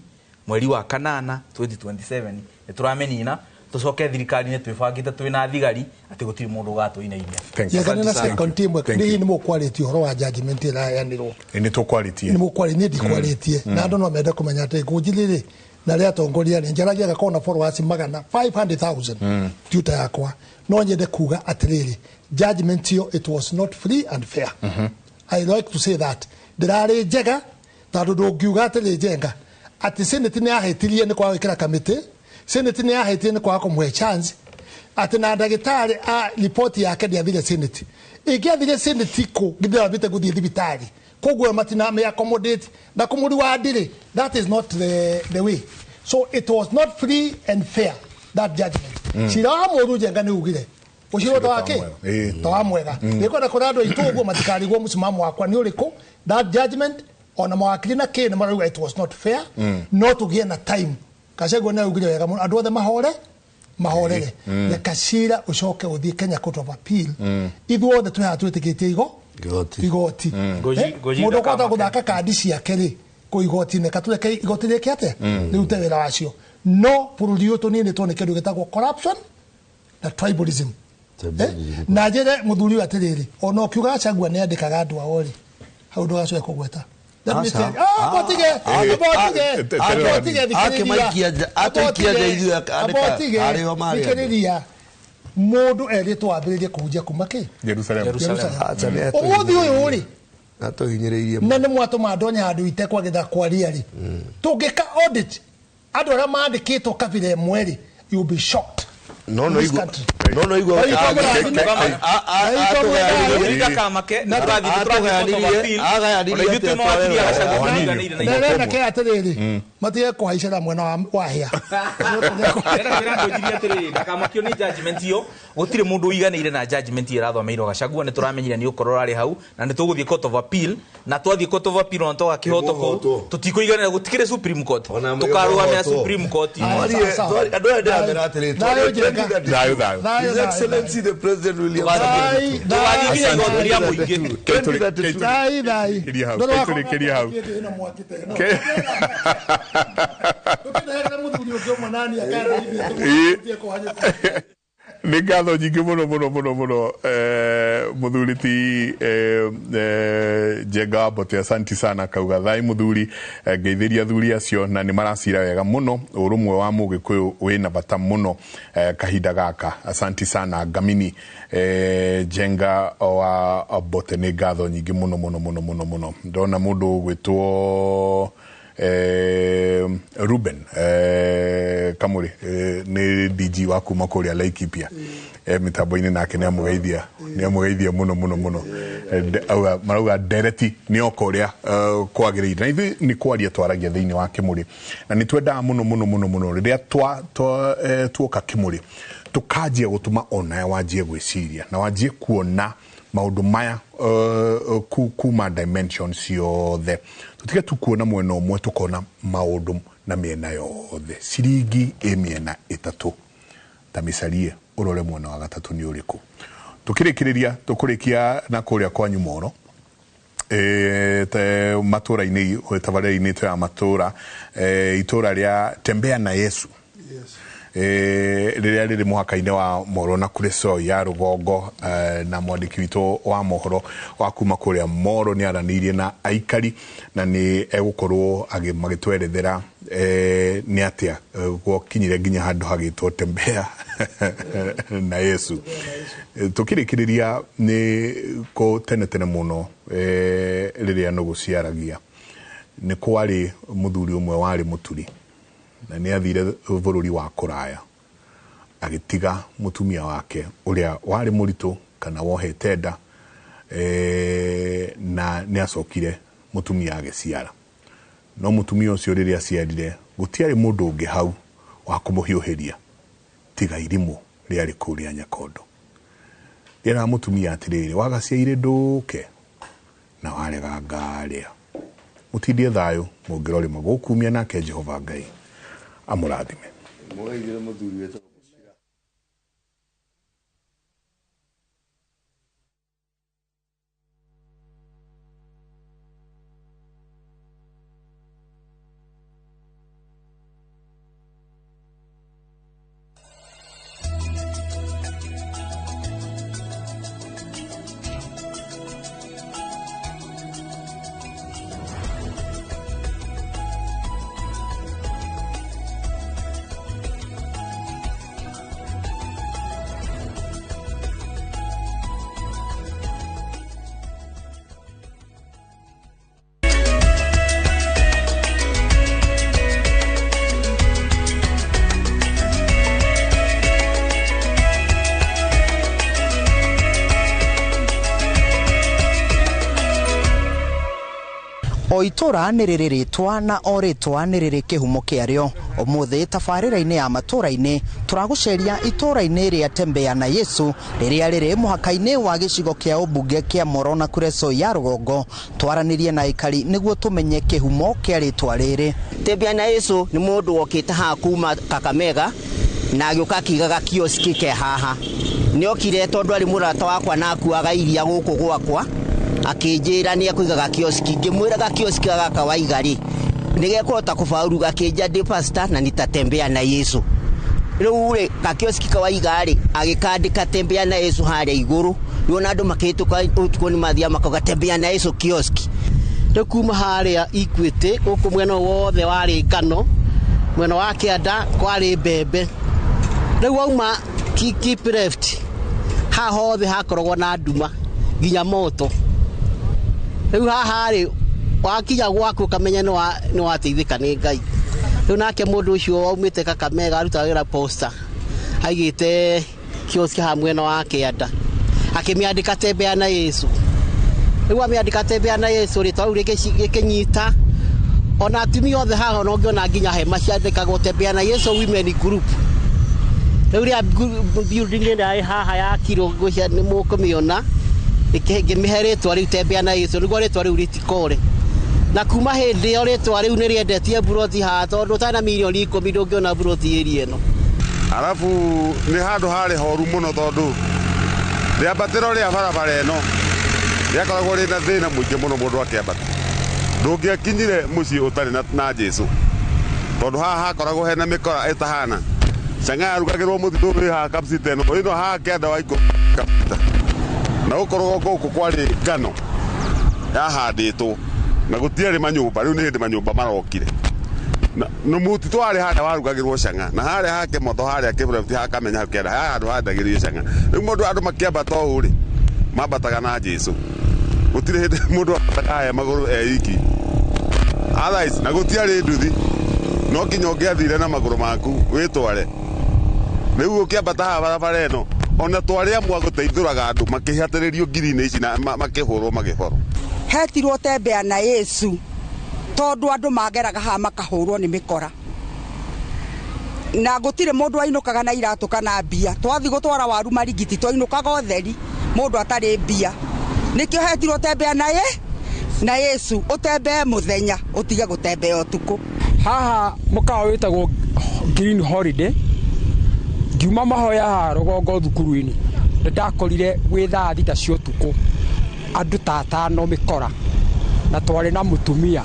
mweri wa kanana 2027 nituramenina tucoke thirikari ni twibangite twina thigari ati gutiri mundu gatuinairia yegana na second team ni mo quality horo wa judgment ira yanirwo ni to quality ni mo quality ni di quality na andu no menda kumenya ati ngujiriri na ria tongoria ni njaragia gakona followers magana 500,000 tuta yakwa no nyende kuga atiriri judgment yo it was not free and fair I like to say that ndirari njega tondu ndungiuga atiri njenga ati senate ni ahetirie ni kwa wikira committee senate ni ahetirie ni kwa kumwe chance ati na ndagitari a report yake ndiathire senate igiathire senate ko githira bite guthie thibitari kogwe matina me accommodate na kumuri wa ndire that is not the way so it was not free and fair that judgment sira muru jenga ni ugire ushiro tawake tawamwega niko na kurado itugo matikari go musimamo wakwa ni uriko that judgment ona mawakili na kene mara it was not fair not to gain a time Gachagua na ugire wega muno andu othe mahorere ya kashira ucoke uthie Kenya Court of Appeal ithuothe twihatuitikitie igoti mundu kwata guthaka kandi ciake ri ku igoti ne katuleke igoti rike ate rute wira wacio no bururi utu nini tone kindu gitagwo corruption na tribalism na jere muthuri atiriri ona ukiuga Gachagua ni andikaga andu aori hau ndo gacoe kugweta mundu eritwo ambiririe kuhunjia kuma ki Jerusalem umuthi uyu uri atuhinyiririe na ni mwatuma ndonya handu itekwa githa kwaria ri tungika audit andu aria mandikitwo kabira mweri you be shocked No igwa matige kuhaicira mwena wa hia ndakamakio ni judgment yo gutire mundu uiganire na judgment irathomeirwo Gachagua ni turamenyira ni ukorora ari hau na ni tuguthie court of appeal na twathie court of appeal onto gakihoto ko tutikuiganira gutikire Supreme Court tukarũgamia Supreme Court andu ende ameratirite His Excellency the President William nĩ ngatho nyingĩ mũno mũthuri ti Njenga Wambote asanti sana kauga thai mũthuri ngeithĩria athuri acio na nĩ maracira wega mũno ũrũmwe wa mũgĩkũyũ wĩna bata mũno kahinda gaka asanti sana Ngamini Njenga Wambote nĩ ngatho nyingĩ mũno ndona mũndũ gwĩtwo Ruben Kamuri ni DG wa kuma kuria Laikipia mitambo-ini nake ni amugeithia muno auga marauga dereti ni okoria kwagirire na ithi ni kwaria twaragia thiini wa Kimuri na ni twendaga muno riria tuoka Kimuri tukanjia gutuma ona wanjie gwiciria na wanjie kuona maundu maya kuma dimensions yothe tutige tukuona mwena umwe tukona maundu na miena yothe ciringi miena itatu ta micarie urore mwena wa gatatu ni uriku tukurikia na kuria kwa Nyumoro te matura-ini tabarĩra-inĩ ya matura itura ria Tembea na Yesu riria riri muhaka-inĩ wa Moro na Kureso ya Rugongo na mwandiki witũ wa mohoro wa kuma kuria Moro ni aranirie na aikari na ni egukorwo magitwerethera ni atia gwokinyire nginya handu hagitwo Tembea na Yesu tukirikiria ni ko tene muno riria no guciaragia ni kwari muthuri umwe wari muturi na ni athire bururi wa kuraya agitiga mutumia wake uria wari muritu kana wohete nda na ni acokire mutumia ageciara no mutumia ucio riria aciarire gutiari mundu ungi hau wa kumuhiuhiria tiga irimu riari kuria Nyakondo rira mutumia atiriri wagaciaire nduke na warega ngaria mutindie thayo mungirori magukumia nake Jehova Ngai amurathime mugeithire muthuri wetu o itura niriritwa na oritwa niriri kihumo kiario umuthi tabarira-ini ya matura-ini turaguceria itura-ini ria Tembea na Yesu riria riri muhaka-ini wa gicigo kia ubunge kia Moro na Kureso ya Rugongo twaranirie na ikari niguo tumenye kihumo kia ritwa riri. Tembea na Yesu ni mundu wokite ha kuma Kakamega na agioka kigaga kioski ke haha niokire tondu ari murata wakwa na akuaga iria guku gwakwa akinjira ni akuigaga kioski ngimwiraga kioski gaka wa igari nigekota kufaulu gakinja ndi pastor na nitatembea na Yesu riu ri ka kioski ka wa igari agikandika Tembea na Yesu haria iguru yona andu makituka utuko ni mathia makaga Tembea na Yesu kioski kuma haria Equity guku mwena wothe wari ngano mwena wa Kianda kwari mbembe riu auma keep left ha hothe hakoragwo na nduma nginya moto riu haha ri wakinya gwaku kamenya ni wateithika ni Ngai riu nake mundu ucio waumite Kakamega aruta wira poster aigite kioski hamwe na wake ada akimiandika tembea na Yesu riu amiandika tembea na Yesu ri twa gikinyita ona atumia othe haha no ngiona nginya hema ciandikagwo tembea na Yesu women group riu ria building ria haha ya kiro gwicia ni mukumiona ikihemiheretwa riu tembea na Yesu niguo ritwa riu ritikore na kuma hindi yo ritwa riu ni riendetie buroti ha tondu tana milioni 10 ndungiona buroti eri eno alafu ni handu hari horu muno tondu riambatiro ria barabara eno riakoragwo ri na thina muingi muno mundu akiambata ndungiakinyire mucii utari na Jesu tondu haha hakoragwo hena mikora etahana canga arugagirwo muthitu ri ha kapsite ino haha kenda waiko kapita na ukorwo guku kwari ngano yahanditwo na gutiari manyumba riu ni hindi manyumba marokire no mutitu ari handa warugagirwo canga na hari hake motho hari akibura hakamenya kenda handu handagirio canga riu mundu andu makiambata uri mambataga na Jesu gutire hindi mundu atakaye maguru iki otherwise na gutiari nduthi no kinyo ngiathire na maguru maku witware riu ukiambata ha barabara eno ona twaria mwaguteithuraga andu makihatiririo ngirine ici na makihurwo magihoro hetirwo tembea na Yesu tondu andu mageraga ha makahurwo ni mikora na gutire mundu ainukaga na iratu kana mbia twathi gutwara waru marigiti twainukaga otheri mundu atari mbia nikio hetirwo tembea na Yesu utembee muthenya utige gutembea utuku haha mukawa witagwo Green Holiday ngiuma mahoya ha rugongo thukuru-ini ndakorire gwi thaa thita cia utuku andu tatano mikora na twari na mutumia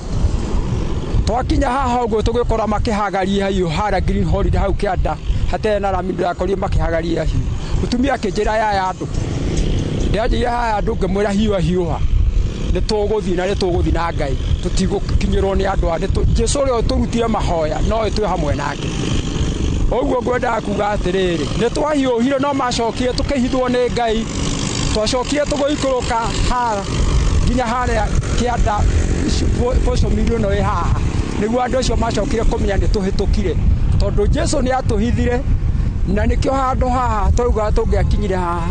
twakinya haha uguo tugikora makihagaria hiyo hara Green Holiday hau kianda hatena rami ndakorire makihagaria hiyo mutumia kinjira ya andu ndaje ya andu ngemwira hiwa ni tuguthi na Ngai tutigukinyirwo ni andu ande Jesu uri turutire mahoya no twi hamwe nake oguo ngwenda kuga atiriri ni twahiuhire no macokie tukihithwo ni Ngai twacokie tuguikuruka hara nginya hara kianda poso milioni we haha niguo andu acio macokire kumenya ni tuhitukire tondu Jesu ni atuhithire na nikio handu haha twauga tungiakinyire haha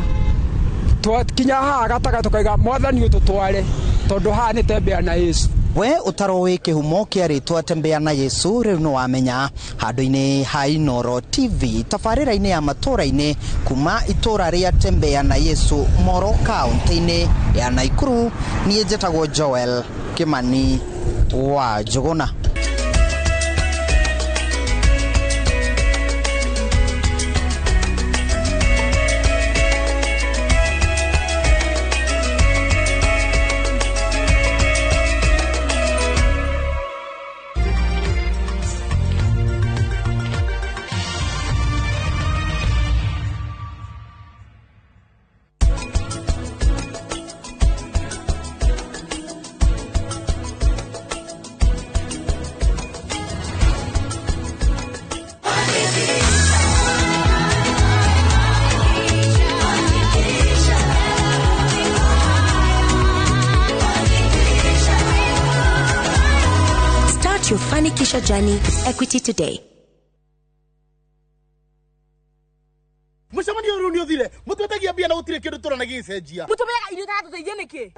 twakinya haha gataga tukaiga mwathani ututware tondu haha ni tembea na Yesu we utaro wi kihumo kia ritwa tembea na Yesu riu no wamenya handu-ini ha Inoro TV tabarira-ini ya matura-ini kuma itura ria tembea na Yesu Moro kaunti-ini ya Naikuru nie njitagwo Joel Kimani wa Jogona. Your Fanikisha journey with Equity today. Mushamani yoruni othire mutwetagia bia na gutire kindu turana gicenjia mutumeaga irio ta tuteithie niki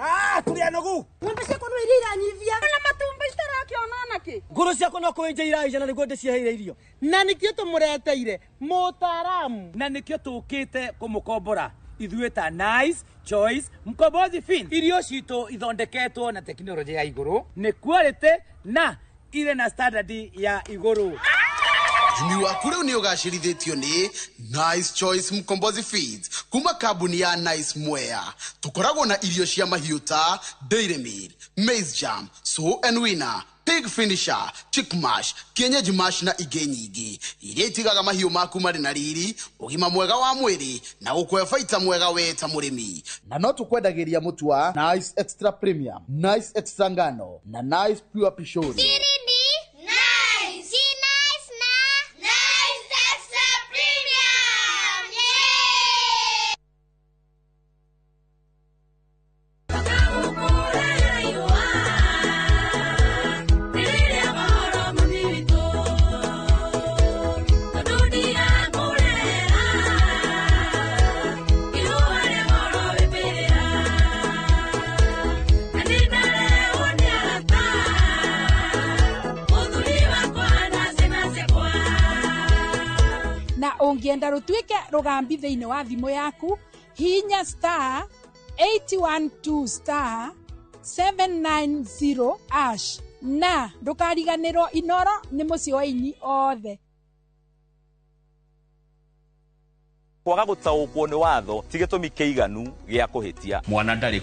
turia nogu ngombe ciakwa no iria iranyivia na matumbi citarakĩona naki nguru ciakwa no kwenja iraija na niguo ndiciheire irio na nikio tumureteire mutaramu na nikio tukite kumukombora ithuĩ ta Nice Choice Mkombozi Fin irio citũ ithondeketwo na teknolojia ya iguru ni quality na ile na standard ya iguru. Ni waku riu ni ugacirithitio ni Nice Choice Mkombozi Feeds kuma kambuni ya Nice Mwea. Tukoragwo na irio cia mahiũ ta Dairy Meal, Maize Jam, So and Winner, Pig Finisher, Chick Mash, Kienyeji Mash na ingĩ nyingĩ iria itigaga mahiũ maku marĩ na riri, ũgima mwega wa mwĩrĩ na gũkũhe baita mwega we ta mũrĩmi. Na no tukwendagĩria mũtu wa Nice Extra Premium, Nice Extra Ngano na Nice Pure Pishori. ũngĩenda rũtuĩke rũgambi thĩinĩ wa thimũ yaku hihinya star 812 790 na ndũkariganĩrwo Inoro nĩ mũciĩ wa aini othe. kwaga gũtaũkwo nĩ watho ti gĩtũmi kĩiganu gĩa kũhĩtia. Mwana ndarĩ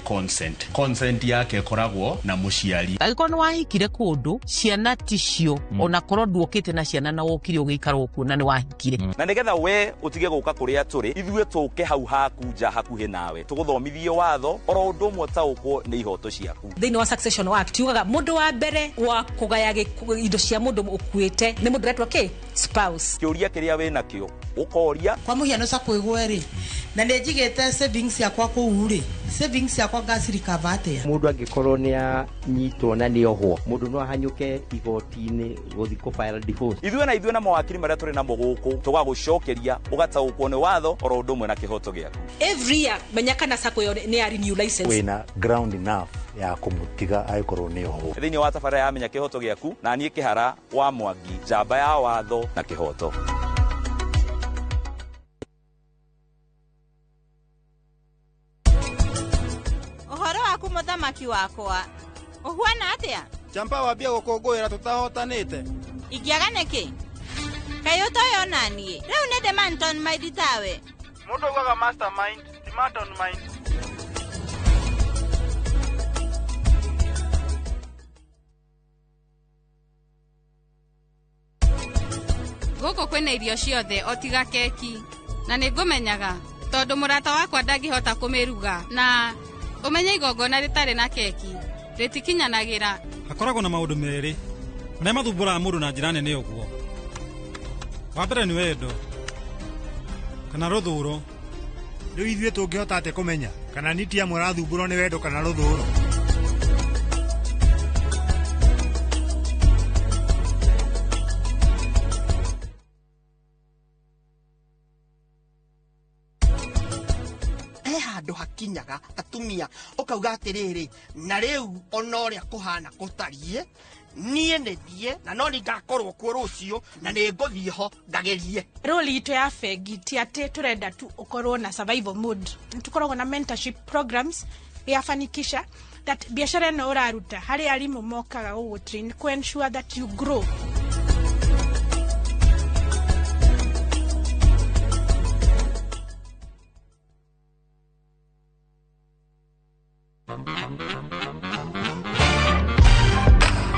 consent yake ĩkoragwo na mũciari. Angĩkorwo nĩ wahikire kũndũ ciana ticio ona korwo nduokĩte na ciana na wokire ũgĩikara kuo na nĩ wahikire. Na nĩgetha we ũtige gũka kũrĩa tũrĩ ithuĩ tũke hau haku nja hakuhĩ nawe tũgũthomithie watho oro ũndũ ũmwe ũtaũkwo nĩ ihoto ciaku. Thĩinĩ wa Succession Act yugaga mũndũ wa mbere wa kũgaya indo cia mũndũ ũkuĩte nĩ mũndũ retwo spouse. Kĩũria kĩrĩa wĩ nakĩo ũkoria kwa mũhiano kwĩgwo rĩ na nĩ njigĩte savings yakwa kũu rĩ savings yakwa ngacirikava atĩa. Mũndũ angĩkorwo nĩ anyitwo na nĩ ohwo mũndũ no ahanyũke igoti-inĩ gũthi kũ-file divorce. Ithuĩ na mawakiri marĩa tũrĩ namo gũkũ tũgagũcokeria ũgataũkwo nĩ watho oro ũndũ ũmwe na kĩhoto gĩaku. Every year menya kana sako yo nĩ ya renew license. Wĩna ground enough ya kũmũtiga angĩkorwo nĩ ohwo. Thĩinĩ wa tabarĩra ya menya kĩhoto gĩaku na niĩ Kĩhara wa Mwangi njamba ya watho na kĩhoto. Mũthamaki wakwa ũhuana atĩa? Champa wambia gũkũngũĩra tũtahotanĩte. Ingĩaga nĩkĩ? Kaĩ ũtoyo naniĩ? Rĩu nĩ the Manton Mind tawe. Mũndũ augaga mastermind, the Manton Mind. Gũkũ kwĩna irio ciothe o tiga keki. Na nĩngũmenyaga tondũ mũrata wakwa ndangĩhota kũmĩruga na ũmenye igongona rĩtarĩ na keki rĩtikinyanagĩra. Hakoragwo na maũndũ merĩ marĩa mathumbũraga mũndũ na njĩra nene ũguo. Wa mbere nĩ wendo kana rũthũũro. Rĩu ithuĩ tũngĩhota atĩ kũmenya kana nĩ ti amwe rathumbũrwo nĩ wendo kana rũthũũro. handå hakinyaga atumia ukauga atiriri na riu ona uria kuhana kutariĩ niĩ nĩ thiĩ na no ngakorwo kuo rũciũ na nĩ ngũthiĩ ho ngagerie. Role itu ya bengi ti atĩ tũrenda tu ukorwo na survival mode. Tukoragwo na mentorship programs ya fanikisha that biashara ĩno ũraruta harĩ arimũ mokaga gũgũtrain ku ensure that you grow.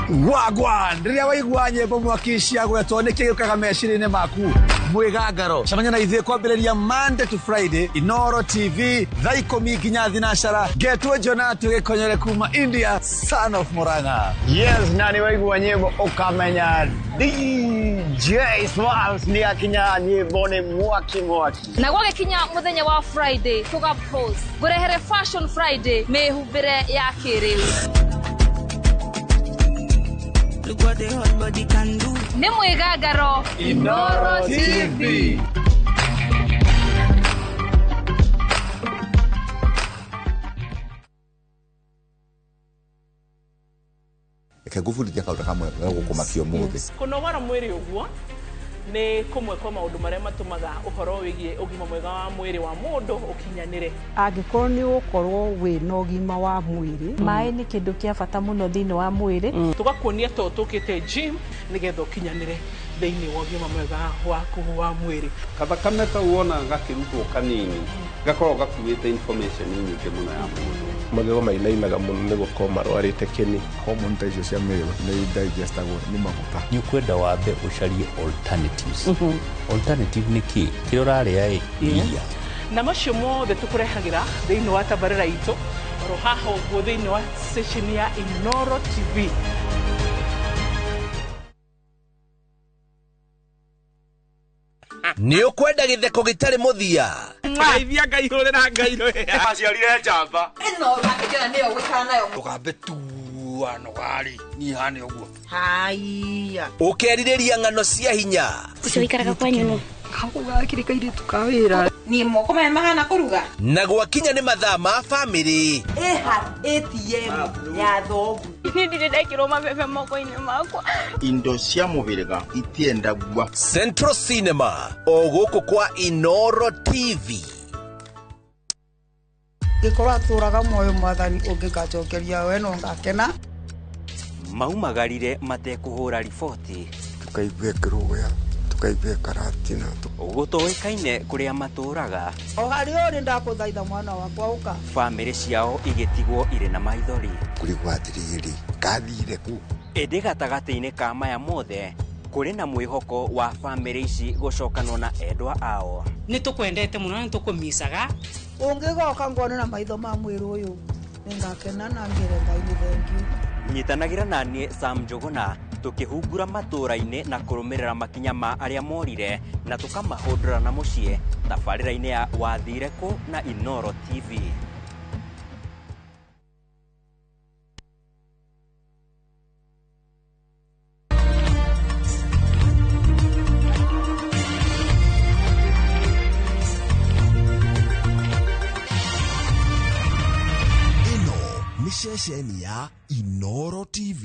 Wagwan riria waigua nyimbo mwakishia gwetwo niki gĩũkaga meciria-inĩ maku mwĩgangaro camania na ithuĩ kwambĩrĩria Monday to Friday Inoro TV thaa 10 nginya thinacara Getwo Jonatu gĩkonyore kuma India son of Murang'a. Yes, nani waigua nyimbo ukamenya DJ Swals ni akinya nyimbo ni mwaki na gwagĩkinya mũthenya wa Friday tuga post ngũrehere Fashion Friday mĩhumbĩre ya kĩrĩu. Look what the hot body can do. Nĩ mwĩgangaro Inoro TV. Ekagufundithia kaũndũ kamwe ga gũkũmakia ũmũthĩ. Kũnogora mwĩrĩ ũguo nĩ kũmwe kwa maũndũ marĩa matũmaga ũhoro wĩgiĩ ũgima mwega wa mwĩrĩ wa mũndũ ũkinyanĩre. Angĩkorwo nĩ ũkorwo wĩna ũgima wa mwĩrĩ, maĩ nĩ kĩndũ kĩa bata mũno thĩinĩ wa mwĩrĩ. Tugakuonia to tũkĩte gym nĩgetha ũkinyanĩre thĩinĩ wa ũgima mwega waku wa mwĩrĩ. Kathakame kau wona gakĩrutwo kanini gakorwo gakuĩte information nyingĩ mũno ya mũndũ. Magego mainainaga mũno nĩ gũkorwo marwarĩte kĩni. Hormone ta icio cia mĩĩrĩ nĩ digestagwo nĩ maguta. Nĩ ũkwenda wambe ũcarie alternatives. Alternative nĩ kĩ? Kĩrĩa ũrarĩa iria. Na macio mothe tũkũrehagĩra thĩinĩ wa tabarĩra itũ oro haha ũguo thĩinĩ wa station ya Inoro TV. Nĩ ũkwenda gĩtheko gĩtarĩ mũthia. Ngeithia ngaihũrĩra ngairũ ya. Aciarire njamba. Ĩno gakĩkĩra nĩyo gwĩkara nayo. Tũkambe tuano gari ni hane ũguo. Haiya. Ũkerirĩria ng'ano cia hinya. Ucio ikaraga kwa nyũnũ. Kaguga kiri kairitu ka wĩra. ni moko me mahana kuruga na gwakinya nĩ mathaa ma family ATM ya thogu ni ndĩrekĩrwo mabebe moko-inĩ makwa indo cia mũbĩrĩga itienda gwa Central Cinema o gũkũ kwa Inoro TV gĩkorwo atũraga muoyo mwathani ũngĩgacokeria we no ngakena maumagarire matekũhũra riboti tukaigue kĩrũgũya tukaigue karatina gũtoĩkaine kũrĩa matũraga o harĩ ũrĩ ndakũthaitha mwana wakwa ũka bamĩrĩ ciao igĩtigwo irĩ na maithori kũrigwo atĩrĩrĩ kathire ku ĩndĩ gatagatĩ-inĩ ka maya mothe kũrĩ na mwĩhoko wa bamĩrĩ ici gũcokanwo na endwa ao nĩ tũkwendete mũno nĩ tũkũmicaga ũngĩgoka ngone na maitho ma mwĩrĩ ũyũ nĩngakena na ngĩre Ngai nĩ thengiũ nyitanagĩra na niĩ Sam Njũgũna tũkĩhungura matũra-inĩ na kũrũmĩrĩra makinya ma arĩa morire na tũkamahũndũra na mũciĩ thabarĩra-inĩ ya Wathire Kũ na Inoro TV. Ni ceceni ya Inoro TV.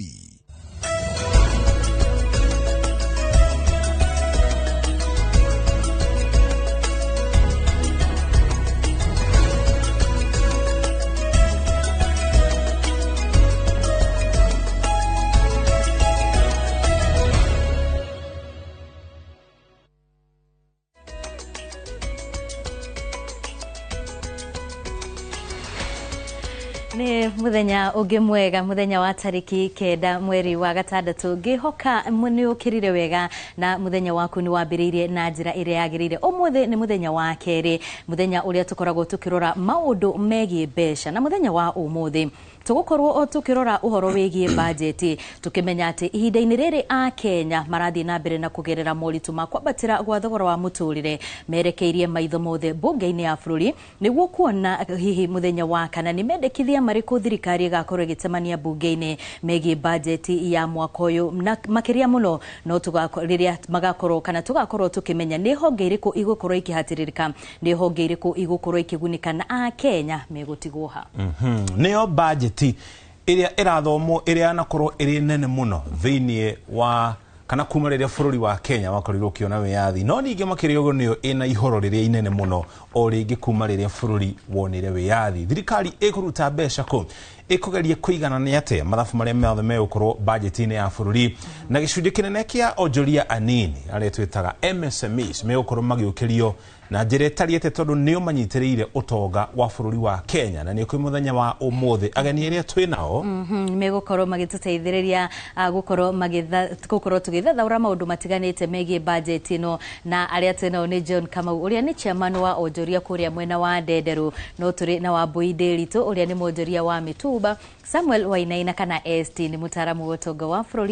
Ni muthenya ungi mwega muthenya wa tariki 9 mweri wa gatandatu ngihoka ni ukirire wega na muthenya waku ni wambiririe na njira ire yagirire umuthi ni muthenya wa keri muthenya uria tukoragwo tukirora maundu megie besha na muthenya wa umuthi tugukorwo o tukirora uhoro wegie budget tukimenya ati ihinda-ini riri a Kenya marathi na mbere na kugerera moritu makwambatira gwa thogora wa muturire merekeirie maitho mothe bunge-ini ya bururi niguo kuona hihi muthenya wa kana ni mendekithia mariku thirikari igakorwo igitemania bunge-ini megie budget ya mwaka uyu na makiria muno no riria magakorwo kana tugakorwo tukimenya ni honge iriku igukorwo ikihatiririka ni honge iriku igukorwo ikigunika na a Kenya megutigwo ha neo budget iria irathomwo iria nakorwo iri nene muno thiini wa kana kuma riria bururi wa Kenya wakorirwo kiona wiyathi no ninge makiria ugo niyo ina ihoro riria inene muno o ringi kuma riria bururi wonire wiyathi thirikari ikuruta besha ku ikugeria kuigana ni ate mathafu maria mothe megukorwo budget-ini ya bururi na gicunjĩ kinene kia onjoria anini aria twitaga MSMEs megukorwo magiukirio na njĩra ĩtariĩte tondũ nĩo manyitĩrĩire ũtonga wa bũrũri wa Kenya na nĩ kwĩ mũthenya wa ũmũthĩ ageni arĩa twĩ nao megũkorwo magĩtũteithĩrĩria gũkorwo tũgĩthathaũra maũndũ matiganĩte megie budget ĩno na arĩa twĩ nao nĩ John Kamau ũrĩa nĩ chairman wa onjoria kũrĩa mwena wa Ndenderu no tũrĩ na Wambui Ndĩritũ ũrĩa nĩ mwonjoria wa Mĩtumba Samuel Wainaina kana ST nĩ mũtaaramu wa ũtonga wa bũrũri